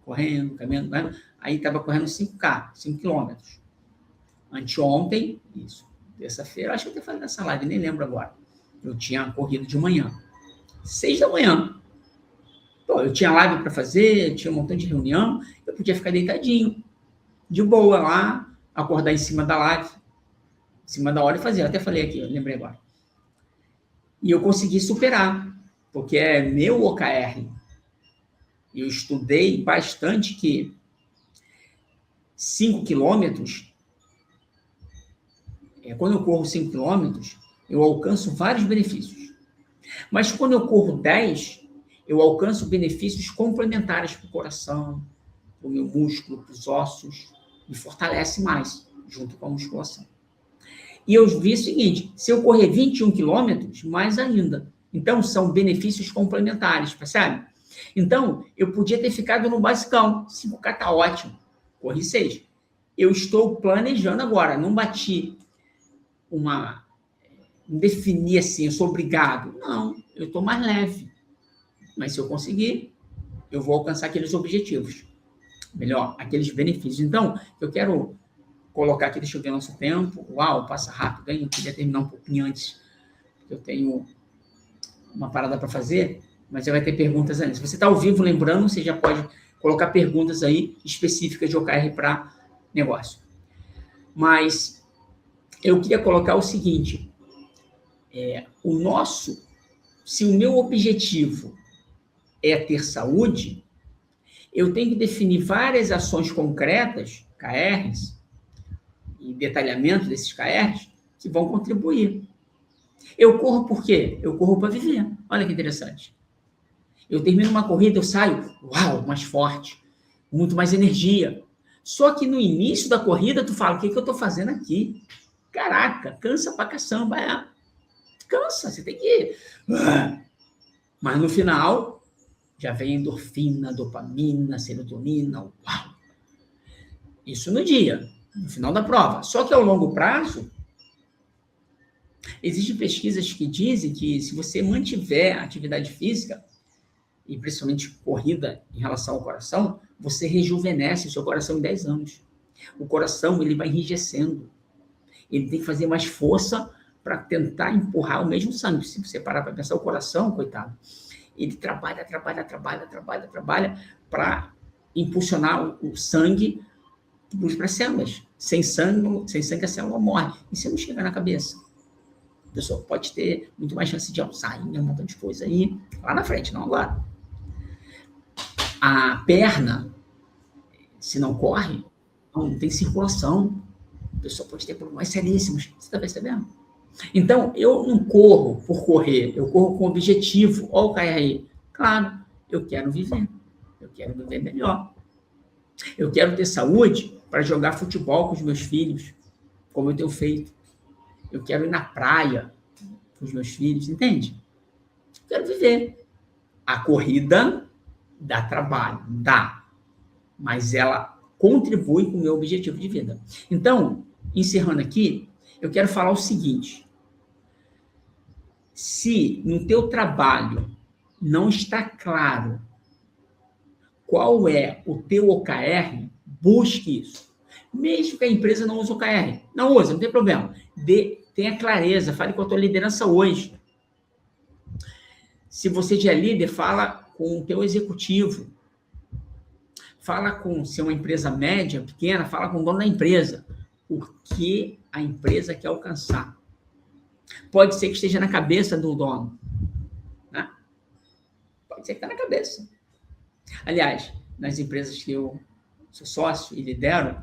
correndo. Aí estava correndo 5K, 5 quilômetros. Anteontem, isso, terça-feira, acho que eu até falei nessa live, nem lembro agora. Eu tinha corrido de manhã, 6 da manhã. Pô, eu tinha live para fazer, tinha um montão de reunião, eu podia ficar deitadinho, de boa lá, acordar em cima da live, em cima da hora e fazer. Eu até falei aqui, eu lembrei agora. E eu consegui superar, porque é meu OKR. Eu estudei bastante que 5 quilômetros, quando eu corro 5 quilômetros, eu alcanço vários benefícios. Mas quando eu corro 10, eu alcanço benefícios complementares para o coração, para o meu músculo, para os ossos, me fortalece mais, junto com a musculação. E eu vi o seguinte, se eu correr 21 quilômetros, mais ainda. Então, são benefícios complementares, percebe? Então, eu podia ter ficado no basicão, 5K tá ótimo, corri 6. Eu estou planejando agora, não bati não defini assim, eu sou obrigado. Não, eu estou mais leve. Mas se eu conseguir, eu vou alcançar aqueles objetivos. Melhor, aqueles benefícios. Então, eu quero colocar aqui, deixa eu ver nosso tempo. Uau, passa rápido, hein? Eu queria terminar um pouquinho antes, porque eu tenho uma parada para fazer, mas já vai ter perguntas antes. Se você está ao vivo, lembrando, você já pode colocar perguntas aí específicas de OKR para negócio. Mas eu queria colocar o seguinte, se o meu objetivo é ter saúde, eu tenho que definir várias ações concretas, KRs, e detalhamento desses KRs, que vão contribuir. Eu corro por quê? Eu corro para viver. Olha que interessante. Eu termino uma corrida, eu saio, uau, mais forte, muito mais energia. Só que no início da corrida, tu fala, o que eu estou fazendo aqui? Caraca, cansa pra caçamba. Cansa, você tem que... Mas no final, já vem endorfina, dopamina, serotonina, uau. Isso no dia, no final da prova. Só que ao longo prazo, existem pesquisas que dizem que se você mantiver a atividade física, e principalmente corrida em relação ao coração, você rejuvenesce o seu coração em 10 anos. O coração, ele vai enrijecendo. Ele tem que fazer mais força para tentar empurrar o mesmo sangue. Se você parar para pensar, o coração, coitado, ele trabalha para impulsionar o sangue para as células. Sem sangue a célula morre. E se não chegar na cabeça? A pessoa pode ter muito mais chance de Alzheimer, um montão de coisa aí, lá na frente, não agora. A perna, se não corre, não tem circulação. A pessoa pode ter problemas seríssimos. Você está percebendo? Então, eu não corro por correr, eu corro com objetivo. Olha o cara aí. Claro, eu quero viver. Eu quero viver melhor. Eu quero ter saúde para jogar futebol com os meus filhos, como eu tenho feito. Eu quero ir na praia com os meus filhos, entende? Eu quero viver. A corrida dá trabalho, dá. Mas ela contribui com o meu objetivo de vida. Então, encerrando aqui, eu quero falar o seguinte. Se no teu trabalho não está claro qual é o teu OKR, busque isso. Mesmo que a empresa não use OKR. Não usa, não tem problema. Tenha clareza, fale com a tua liderança hoje. Se você já é líder, fala com o teu executivo. Fala com, se é uma empresa média, pequena, fala com o dono da empresa. O que a empresa quer alcançar. Pode ser que esteja na cabeça do dono. Né? Pode ser que está na cabeça. Aliás, nas empresas que eu sou sócio e lidero,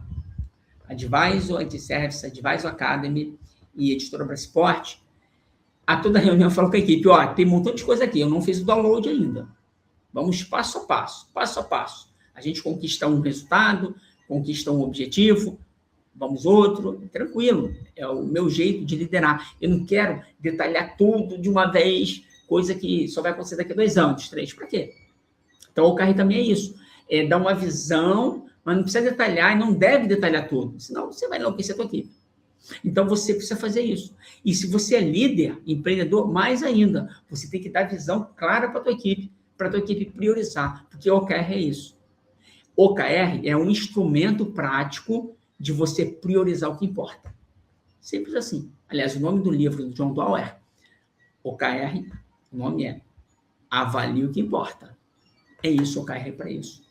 Advisor, Anti-Service, Advisor Academy e Editora Brasport, a toda reunião eu falo com a equipe, ó, tem um montão de coisa aqui, eu não fiz o download ainda. Vamos passo a passo, passo a passo. A gente conquista um resultado, conquista um objetivo, vamos outro, tranquilo. É o meu jeito de liderar. Eu não quero detalhar tudo de uma vez, coisa que só vai acontecer daqui a 2 anos, 3, para quê? Então, o OKR também é isso. É dar uma visão, mas não precisa detalhar e não deve detalhar tudo, senão você vai enlouquecer a tua equipe. Então, você precisa fazer isso. E se você é líder, empreendedor, mais ainda, você tem que dar visão clara para a tua equipe priorizar, porque o OKR é isso. O OKR é um instrumento prático de você priorizar o que importa. Simples assim. Aliás, o nome do livro do John Doerr é OKR, o nome é Avalie o que importa. É isso, o OKR é para isso.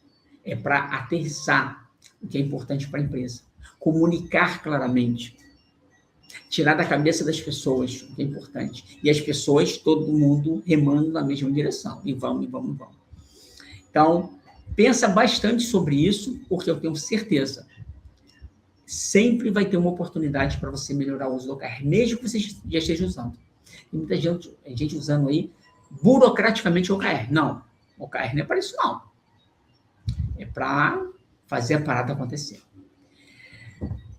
É para aterrissar o que é importante para a empresa. Comunicar claramente. Tirar da cabeça das pessoas o que é importante. E as pessoas, todo mundo remando na mesma direção. E vamos, e vamos, e vamos. Então, pensa bastante sobre isso, porque eu tenho certeza. Sempre vai ter uma oportunidade para você melhorar o uso do OKR, mesmo que você já esteja usando. Tem muita gente usando aí burocraticamente o OKR. Não, o OKR não é para isso, não. É para fazer a parada acontecer.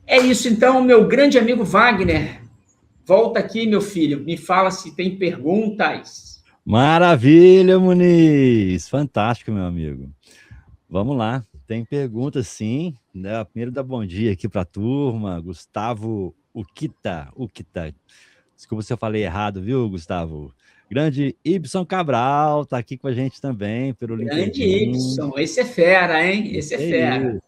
É isso, então, meu grande amigo Wagner. Volta aqui, meu filho. Me fala se tem perguntas. Maravilha, Muniz. Fantástico, meu amigo. Vamos lá. Tem perguntas, sim. Primeiro dá bom dia aqui para a turma. Gustavo Ukita. Desculpa se eu falei errado, viu, Gustavo? Grande Ibson Cabral está aqui com a gente também, pelo LinkedIn. Grande Ibson. Esse é fera, hein? Esse é fera.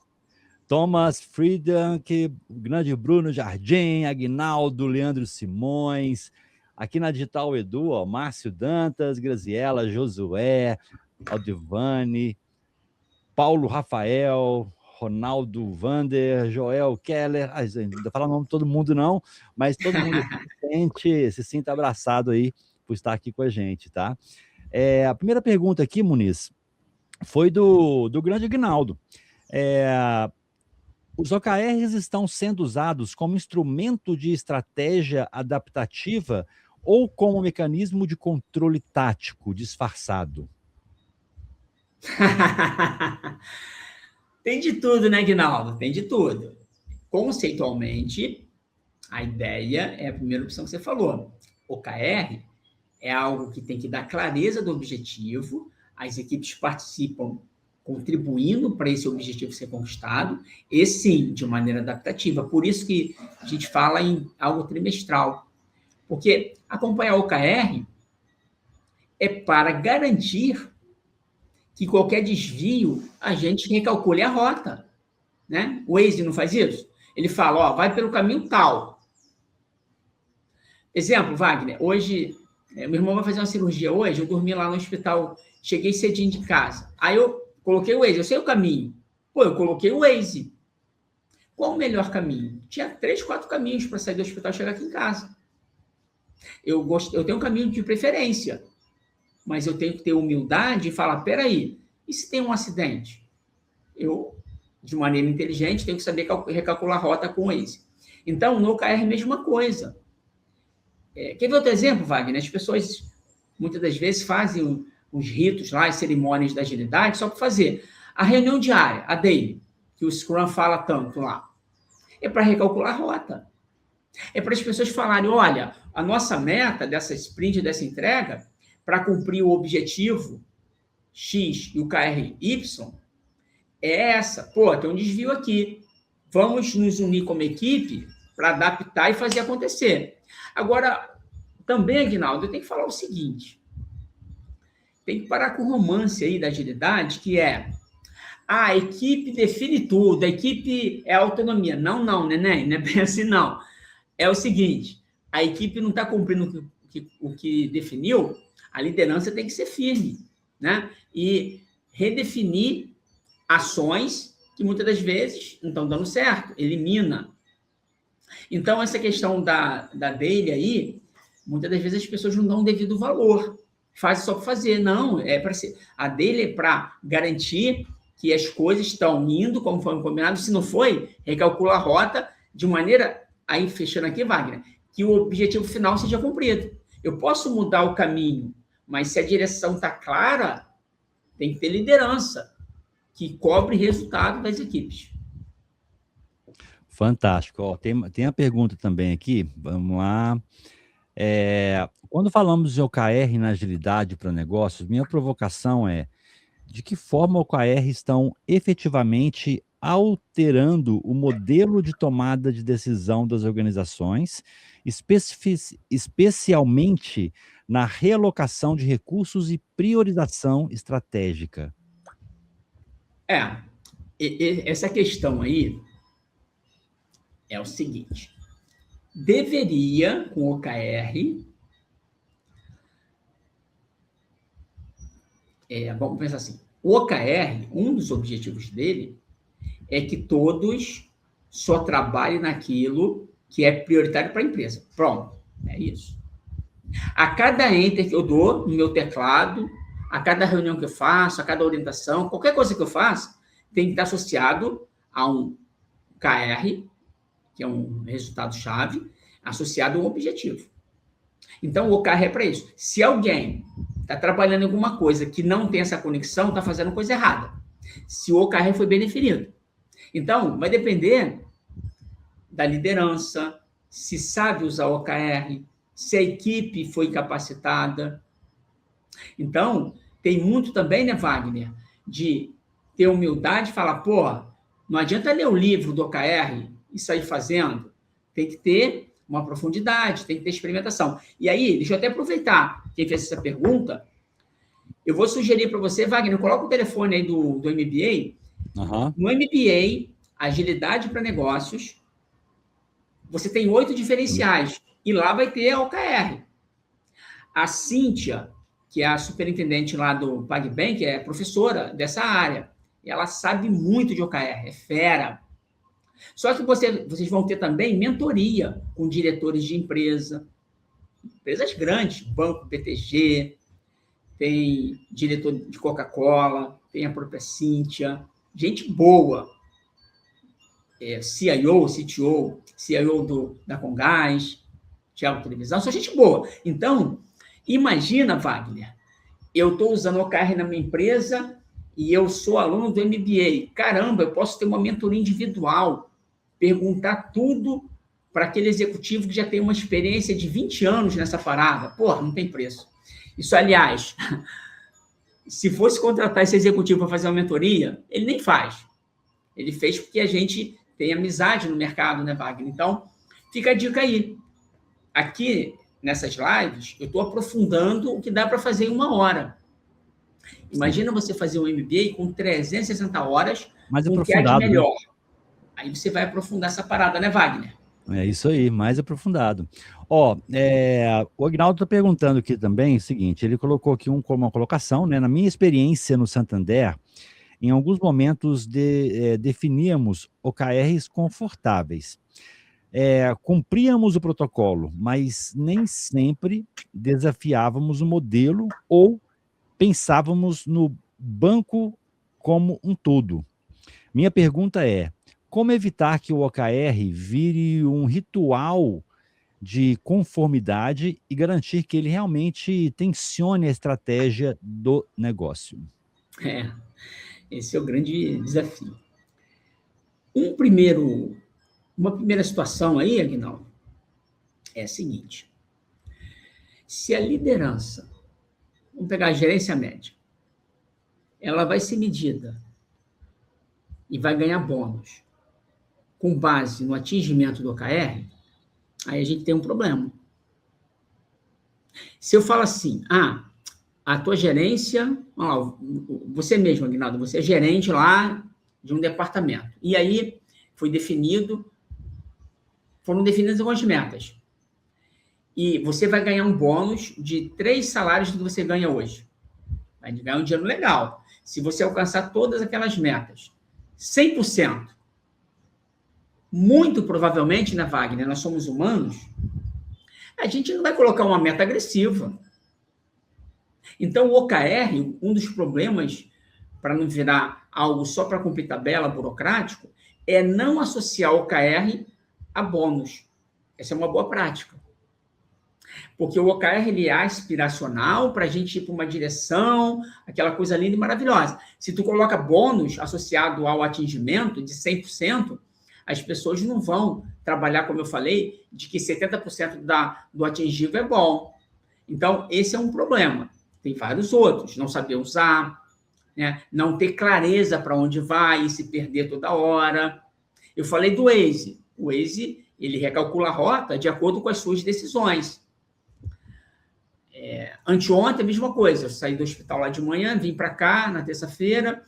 Thomas Friedank, grande Bruno Jardim, Aguinaldo, Leandro Simões, aqui na Digital Edu, ó, Márcio Dantas, Graziela, Josué, Aldivane, Paulo Rafael, Ronaldo Vander, Joel Keller, não vou falar o nome de todo mundo não, mas todo mundo se sinta abraçado aí por estar aqui com a gente, tá? A primeira pergunta aqui, Muniz, foi do grande Aguinaldo. Os OKRs estão sendo usados como instrumento de estratégia adaptativa ou como mecanismo de controle tático disfarçado? Tem de tudo, né, Guinaldo? Tem de tudo. Conceitualmente, a ideia é a primeira opção que você falou. OKR é algo que tem que dar clareza do objetivo, as equipes participam contribuindo para esse objetivo ser conquistado, e sim, de maneira adaptativa. Por isso que a gente fala em algo trimestral. Porque acompanhar o OKR é para garantir que qualquer desvio, a gente recalcule a rota. Né? O Waze não faz isso? Ele fala, ó, vai pelo caminho tal. Exemplo, Wagner, hoje, meu irmão vai fazer uma cirurgia hoje, eu dormi lá no hospital, cheguei cedinho de casa. Aí eu coloquei o Waze, eu sei o caminho. Pô, eu coloquei o Waze. Qual o melhor caminho? Tinha 3, 4 caminhos para sair do hospital e chegar aqui em casa. Eu tenho um caminho de preferência, mas eu tenho que ter humildade e falar, peraí, e se tem um acidente? Eu, de maneira inteligente, tenho que saber recalcular a rota com o Waze. Então, no OKR é a mesma coisa. Quer ver outro exemplo, Wagner? As pessoas, muitas das vezes, fazem os ritos lá, as cerimônias da agilidade, só para fazer. A reunião diária, a daily, que o Scrum fala tanto lá, é para recalcular a rota. É para as pessoas falarem, olha, a nossa meta dessa sprint, dessa entrega, para cumprir o objetivo X e o KR Y, é essa. Pô, tem um desvio aqui. Vamos nos unir como equipe para adaptar e fazer acontecer. Agora, também, Aguinaldo, eu tenho que falar o seguinte. tem que parar com o romance aí da agilidade, que é a equipe define tudo, a equipe é autonomia. Não, neném, não é bem assim, não. É o seguinte, a equipe não está cumprindo o que definiu, a liderança tem que ser firme, né? E redefinir ações que muitas das vezes não estão dando certo, elimina. Então, essa questão da daily aí, muitas das vezes as pessoas não dão o devido valor, fazem só para fazer. Não, é para ser. A daily é para garantir que as coisas estão indo como foi combinado. Se não foi, recalcula a rota de maneira, aí fechando aqui, Wagner, que o objetivo final seja cumprido. Eu posso mudar o caminho, mas se a direção está clara, tem que ter liderança que cobre resultado das equipes. Fantástico. Ó, tem a pergunta também aqui, vamos lá. Quando falamos de OKR na agilidade para negócios, minha provocação é: de que forma OKR estão efetivamente alterando o modelo de tomada de decisão das organizações, especialmente na realocação de recursos e priorização estratégica? Essa questão aí é o seguinte: deveria, com o OKR, vamos pensar assim, o OKR, um dos objetivos dele é que todos só trabalhem naquilo que é prioritário para a empresa. Pronto, é isso. A cada enter que eu dou no meu teclado, a cada reunião que eu faço, a cada orientação, qualquer coisa que eu faça, tem que estar associado a um KR, que é um resultado-chave, associado a um objetivo. Então, o OKR é para isso. Se alguém está trabalhando em alguma coisa que não tem essa conexão, está fazendo coisa errada. Se o OKR foi bem definido. Então, vai depender da liderança, se sabe usar o OKR, se a equipe foi capacitada. Então, tem muito também, né, Wagner, de ter humildade e falar, não adianta ler o livro do OKR e sair fazendo. Tem que ter uma profundidade, tem que ter experimentação. E aí, deixa eu até aproveitar quem fez essa pergunta. Eu vou sugerir para você, Wagner, coloca o telefone aí do MBA. Uhum. No MBA, Agilidade para Negócios, você tem 8 diferenciais. E lá vai ter a OKR. A Cíntia, que é a superintendente lá do PagBank, é professora dessa área. E ela sabe muito de OKR, é fera. Só que vocês vão ter também mentoria com diretores de empresas grandes, Banco BTG, tem diretor de Coca-Cola, tem a própria Cíntia, gente boa, CIO, CTO, CIO da Comgás, Thiago Televisão, só gente boa. Então, imagina, Wagner, eu estou usando o OKR na minha empresa e eu sou aluno do MBA. Caramba, eu posso ter uma mentoria individual, perguntar tudo para aquele executivo que já tem uma experiência de 20 anos nessa parada. Não tem preço. Isso, aliás, se fosse contratar esse executivo para fazer uma mentoria, ele nem faz. Ele fez porque a gente tem amizade no mercado, né, Wagner? Então, fica a dica aí. Aqui, nessas lives, eu estou aprofundando o que dá para fazer em 1 hora. Imagina você fazer um MBA com 360 horas, mais com o que há de melhor. Né? Aí você vai aprofundar essa parada, né, Wagner? É isso aí, mais aprofundado. O Agnaldo está perguntando aqui também o seguinte, ele colocou aqui uma colocação, né? Na minha experiência no Santander, em alguns momentos definíamos OKRs confortáveis. Cumpríamos o protocolo, mas nem sempre desafiávamos o modelo ou pensávamos no banco como um todo. Minha pergunta é: como evitar que o OKR vire um ritual de conformidade e garantir que ele realmente tensione a estratégia do negócio? Esse é o grande desafio. Uma primeira situação aí, Aguinaldo, é a seguinte: se a liderança, vamos pegar a gerência média, ela vai ser medida e vai ganhar bônus com base no atingimento do OKR, aí a gente tem um problema. Se eu falo assim, a tua gerência, vamos lá, você mesmo, Aguinaldo, você é gerente lá de um departamento. E aí foram definidas algumas metas. E você vai ganhar um bônus de 3 salários do que você ganha hoje. Vai ganhar um dinheiro legal. Se você alcançar todas aquelas metas, 100%. Muito provavelmente, né, Wagner, nós somos humanos, a gente não vai colocar uma meta agressiva. Então, o OKR, um dos problemas, para não virar algo só para cumprir tabela, burocrático, é não associar o OKR a bônus. Essa é uma boa prática. Porque o OKR ele é aspiracional para a gente ir para uma direção, aquela coisa linda e maravilhosa. Se tu coloca bônus associado ao atingimento de 100%, as pessoas não vão trabalhar, como eu falei, de que 70% do atingível é bom. Então, esse é um problema. Tem vários outros. Não saber usar, né? Não ter clareza para onde vai e se perder toda hora. Eu falei do Waze. O Waze, ele recalcula a rota de acordo com as suas decisões. Anteontem, a mesma coisa. Eu saí do hospital lá de manhã, vim para cá na terça-feira,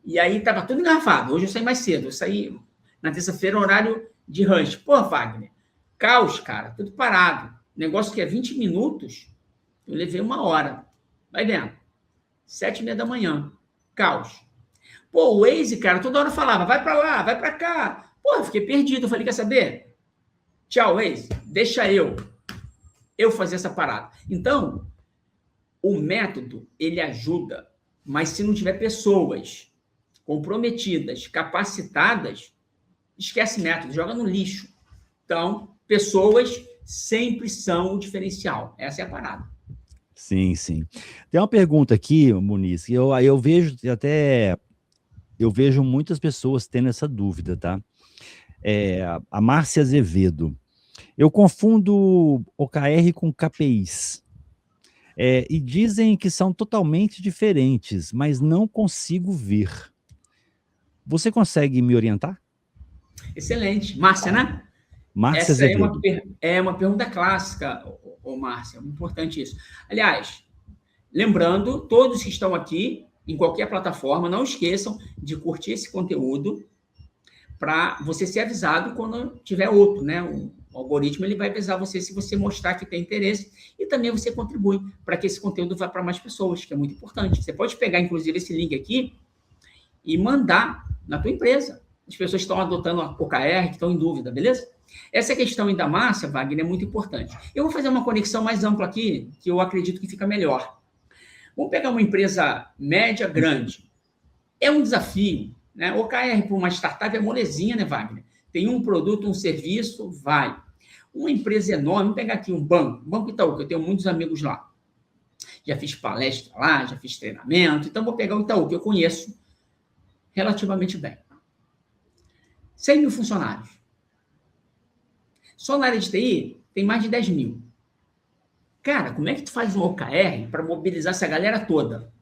e aí estava tudo engarrafado. Hoje eu saí mais cedo. Eu saí na terça-feira, horário de rush. Pô, Wagner, caos, cara, tudo parado. Negócio que é 20 minutos, eu levei 1 hora. Vai vendo. 7h30 da manhã. Caos. Pô, o Waze, cara, toda hora falava, vai para lá, vai para cá. Pô, eu fiquei perdido. Eu falei, quer saber? Tchau, Waze. Deixa eu fazer essa parada. Então, o método, ele ajuda, mas se não tiver pessoas comprometidas, capacitadas, esquece método, joga no lixo. Então, pessoas sempre são o diferencial. Essa é a parada. Sim, sim. Tem uma pergunta aqui, Muniz, que eu vejo muitas pessoas tendo essa dúvida, tá? A Márcia Azevedo. Eu confundo OKR com KPIs. E dizem que são totalmente diferentes, mas não consigo ver. Você consegue me orientar? Excelente. Márcia, né? Márcia Essa Azevedo. é uma pergunta clássica, Márcia. Importante isso. Aliás, lembrando, todos que estão aqui, em qualquer plataforma, não esqueçam de curtir esse conteúdo para você ser avisado quando tiver outro, né? O algoritmo ele vai avisar você se você mostrar que tem interesse e também você contribui para que esse conteúdo vá para mais pessoas, que é muito importante. Você pode pegar, inclusive, esse link aqui e mandar na tua empresa. As pessoas estão adotando a OKR, que estão em dúvida, beleza? Essa questão da Márcia, Wagner, é muito importante. Eu vou fazer uma conexão mais ampla aqui, que eu acredito que fica melhor. Vamos pegar uma empresa média, grande. É um desafio, né? OKR para uma startup é molezinha, né, Wagner? Tem um produto, um serviço, vai. Uma empresa enorme, vamos pegar aqui um Banco Itaú, que eu tenho muitos amigos lá. Já fiz palestra lá, já fiz treinamento, então vou pegar o Itaú, que eu conheço relativamente bem. 100 mil funcionários. Só na área de TI tem mais de 10 mil. Cara, como é que tu faz um OKR para mobilizar essa galera toda?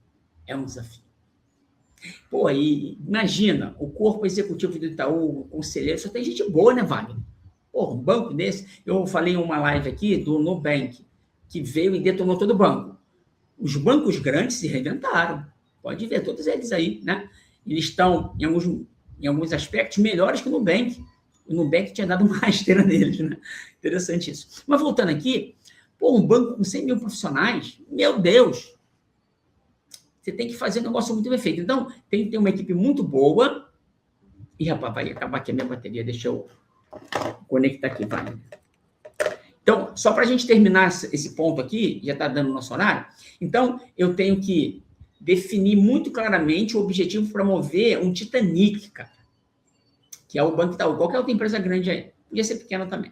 É um desafio. Pô, e imagina, o corpo executivo do Itaú, o conselheiro, só tem gente boa, né, Wagner? Pô, um banco desse, eu falei em uma live aqui do Nubank, que veio e detonou todo o banco. Os bancos grandes se reinventaram. Pode ver, todos eles aí, né? Eles estão, em alguns aspectos, melhores que o Nubank. O Nubank tinha dado uma rasteira neles, né? Interessante isso. Mas voltando aqui, pô, um banco com 100 mil profissionais, meu Deus! Você tem que fazer um negócio muito bem feito. Então, tem que ter uma equipe muito boa. Ih, rapaz, vai acabar aqui a minha bateria. Deixa eu conectar aqui, vai. Então, só para a gente terminar esse ponto aqui, já está dando nosso horário. Então, eu tenho que definir muito claramente o objetivo para mover um Titanic, cara, que é o Banco Itaú. Qualquer outra empresa grande aí. Podia ser pequena também.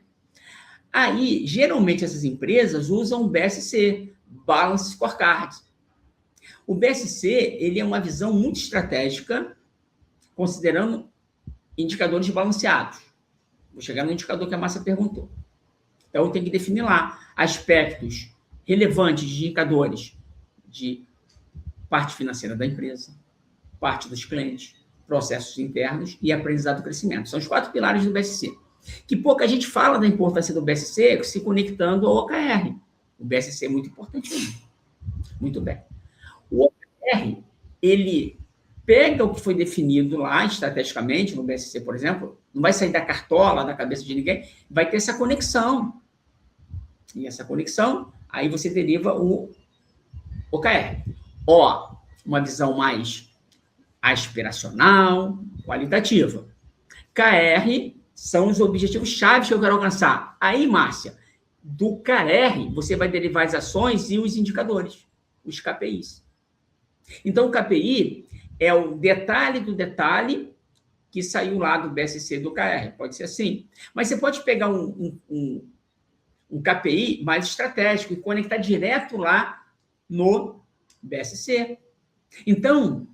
Aí, geralmente, essas empresas usam o BSC, Balance Scorecard. O BSC, ele é uma visão muito estratégica, considerando indicadores balanceados. Vou chegar no indicador que a Márcia perguntou. Então, eu tenho que definir lá aspectos relevantes de indicadores de parte financeira da empresa, parte dos clientes, processos internos e aprendizado do crescimento. São os 4 pilares do BSC. Que pouca gente fala da importância do BSC se conectando ao OKR. O BSC é muito importante. Muito bem. O OKR, ele pega o que foi definido lá, estrategicamente, no BSC, por exemplo, não vai sair da cartola, da cabeça de ninguém, vai ter essa conexão. E essa conexão, aí você deriva o OKR. O, uma visão mais aspiracional, qualitativa. KR são os objetivos-chave que eu quero alcançar. Aí, Márcia, do KR, você vai derivar as ações e os indicadores, os KPIs. Então, o KPI é o detalhe do detalhe que saiu lá do BSC do KR. Pode ser assim. Mas você pode pegar um KPI mais estratégico e conectar direto lá no BSC. Então,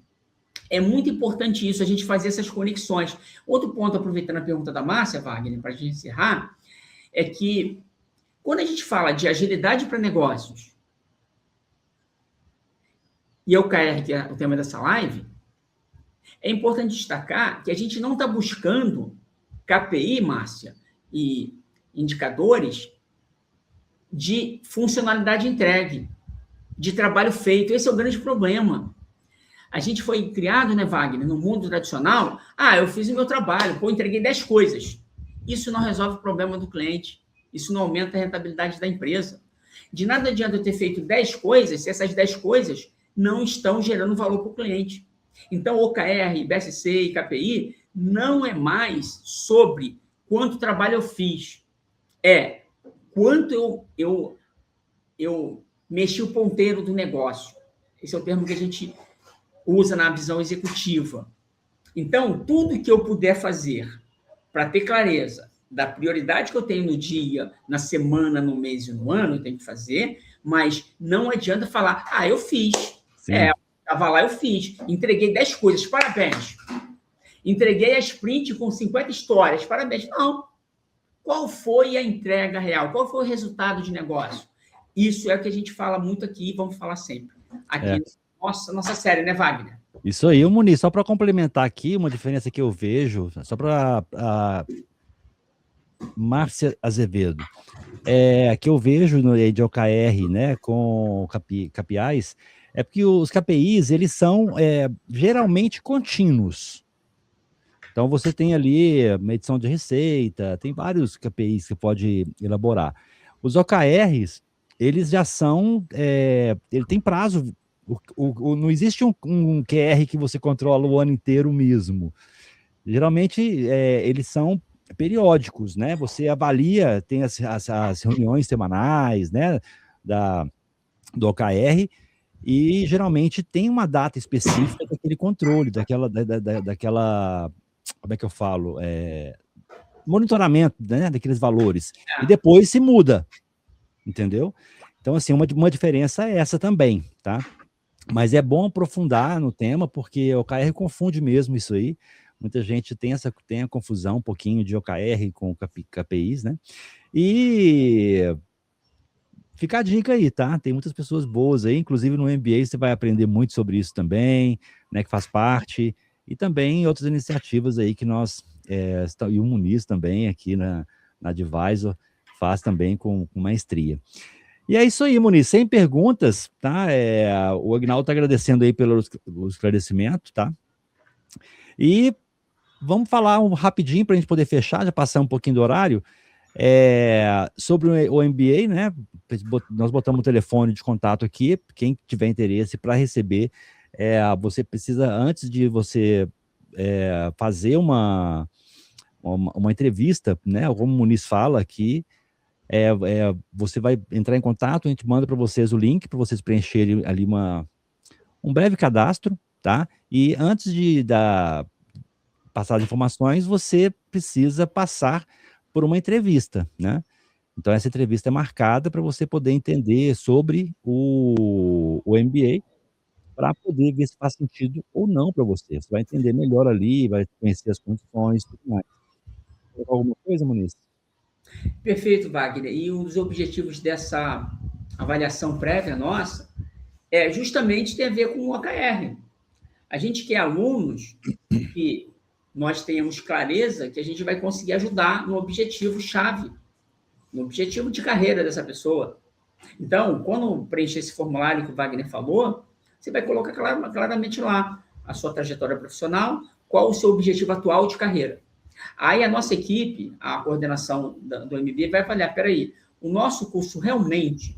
é muito importante isso, a gente fazer essas conexões. Outro ponto, aproveitando a pergunta da Márcia, Wagner, para a gente encerrar, é que quando a gente fala de agilidade para negócios, e é o OKR, que é o tema dessa live, é importante destacar que a gente não está buscando KPI, Márcia, e indicadores de funcionalidade entregue, de trabalho feito. Esse é o grande problema. A gente foi criado, né, Wagner, no mundo tradicional. Eu fiz o meu trabalho, entreguei 10 coisas. Isso não resolve o problema do cliente. Isso não aumenta a rentabilidade da empresa. De nada adianta eu ter feito 10 coisas se essas 10 coisas não estão gerando valor para o cliente. Então, OKR, BSC e KPI não é mais sobre quanto trabalho eu fiz. É quanto eu mexi o ponteiro do negócio. Esse é o termo que a gente usa na visão executiva. Então, tudo que eu puder fazer para ter clareza da prioridade que eu tenho no dia, na semana, no mês e no ano, eu tenho que fazer, mas não adianta falar, eu fiz. Sim. Estava lá, eu fiz. Entreguei 10 coisas, parabéns. Entreguei a sprint com 50 histórias, parabéns. Não. Qual foi a entrega real? Qual foi o resultado de negócio? Isso é o que a gente fala muito aqui e vamos falar sempre. Aqui nossa série, né, Wagner? Isso aí, Muniz, só para complementar aqui, uma diferença que eu vejo, só para Márcia Azevedo, que eu vejo no de OKR, né, com KPIs, é porque os KPIs, eles são geralmente contínuos. Então, você tem ali medição de receita, tem vários KPIs que você pode elaborar. Os OKRs, eles já são, ele tem prazo, não existe um QR que você controla o ano inteiro mesmo. Geralmente, eles são periódicos, né? Você avalia, tem as reuniões semanais, né, do OKR, e geralmente tem uma data específica daquele controle, daquela como é que eu falo? Monitoramento, né, daqueles valores. E depois se muda, entendeu? Então, assim, uma diferença é essa também, tá? Mas é bom aprofundar no tema, porque o OKR confunde mesmo isso aí. Muita gente tem a confusão um pouquinho de OKR com KPIs, né? E fica a dica aí, tá? Tem muitas pessoas boas aí, inclusive no MBA você vai aprender muito sobre isso também, né? Que faz parte, e também outras iniciativas aí que nós, e o Muniz também aqui na Advisor faz também com maestria. E é isso aí, Muniz, sem perguntas, tá? O Agnaldo está agradecendo aí pelo esclarecimento, tá? E vamos falar rapidinho para a gente poder fechar, já passar um pouquinho do horário, sobre o MBA, né? Nós botamos o telefone de contato aqui, quem tiver interesse para receber, você precisa, antes de você fazer uma entrevista, né? Como o Muniz fala aqui, você vai entrar em contato, a gente manda para vocês o link para vocês preencherem ali um breve cadastro, tá? E antes de passar as informações, você precisa passar por uma entrevista, né? Então, essa entrevista é marcada para você poder entender sobre o MBA, para poder ver se faz sentido ou não para você. Você vai entender melhor ali, vai conhecer as condições e tudo mais. Alguma coisa, Muniz? Perfeito, Wagner. E um dos objetivos dessa avaliação prévia nossa justamente tem a ver com o OKR. A gente quer alunos que nós tenhamos clareza que a gente vai conseguir ajudar no objetivo-chave, no objetivo de carreira dessa pessoa. Então, quando preencher esse formulário que o Wagner falou, você vai colocar claramente lá a sua trajetória profissional, qual o seu objetivo atual de carreira. Aí a nossa equipe, a coordenação do MBA, vai avaliar, peraí, o nosso curso realmente,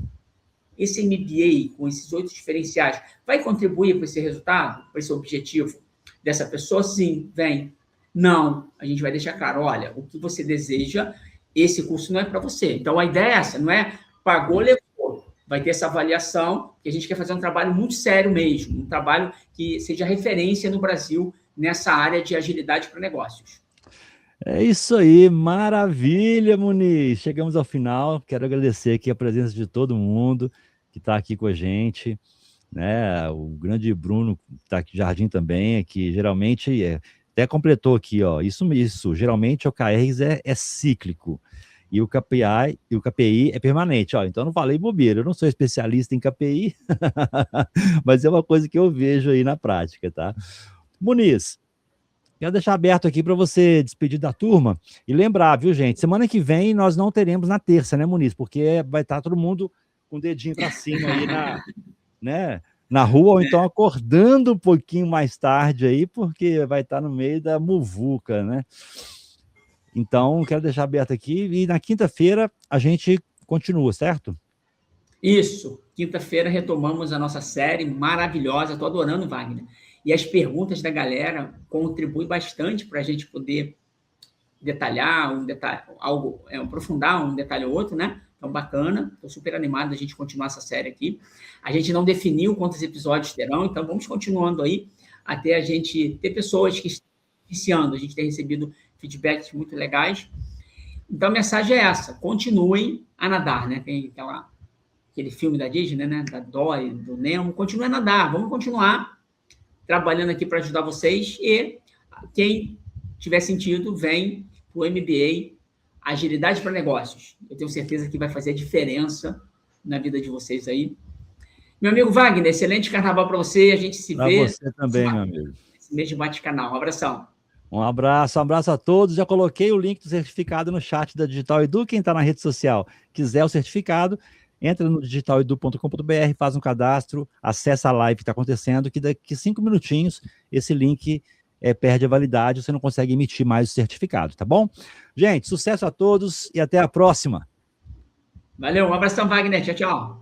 esse MBA com esses 8 diferenciais, vai contribuir para esse resultado, para esse objetivo dessa pessoa? Sim, vem. Não, a gente vai deixar claro, olha, o que você deseja, esse curso não é para você. Então, a ideia é essa, não é pagou, levou. Vai ter essa avaliação, que a gente quer fazer um trabalho muito sério mesmo, um trabalho que seja referência no Brasil nessa área de agilidade para negócios. É isso aí, maravilha, Muniz. Chegamos ao final. Quero agradecer aqui a presença de todo mundo que está aqui com a gente, né? O grande Bruno está aqui, Jardim também, que geralmente até completou aqui, ó. Isso. Geralmente o OKRs é cíclico e o KPI é permanente, ó. Então não falei bobeira. Eu não sou especialista em KPI, mas é uma coisa que eu vejo aí na prática, tá? Muniz, quero deixar aberto aqui para você despedir da turma e lembrar, viu, gente? Semana que vem nós não teremos na terça, né, Muniz? Porque vai estar todo mundo com o dedinho para cima aí na rua, ou então acordando um pouquinho mais tarde aí, porque vai estar no meio da muvuca, né? Então, quero deixar aberto aqui. E na quinta-feira a gente continua, certo? Isso. Quinta-feira retomamos a nossa série maravilhosa. Estou adorando, Wagner. E as perguntas da galera contribuem bastante para a gente poder detalhar aprofundar um detalhe ou outro, né? Então, bacana. Estou super animado da gente continuar essa série aqui. A gente não definiu quantos episódios terão, então vamos continuando aí até a gente ter pessoas que estão iniciando. A gente tem recebido feedbacks muito legais. Então, a mensagem é essa. Continuem a nadar, né? Tem aquele filme da Disney, né? Da Dory, do Nemo. Continuem a nadar. Vamos continuar trabalhando aqui para ajudar vocês. E quem tiver sentido, vem para o MBA Agilidade para Negócios. Eu tenho certeza que vai fazer a diferença na vida de vocês aí. Meu amigo Wagner, excelente carnaval para você. A gente se vê. Para você também, meu amigo. Esse mês de bate-canal. Um abração. Um abraço a todos. Já coloquei o link do certificado no chat da Digital Edu. Quem está na rede social quiser o certificado, entra no digitaledu.com.br, faz um cadastro, acessa a live que está acontecendo, que daqui 5 minutinhos esse link perde a validade, você não consegue emitir mais o certificado, tá bom? Gente, sucesso a todos e até a próxima. Valeu, um abração, Wagner. Tchau, tchau.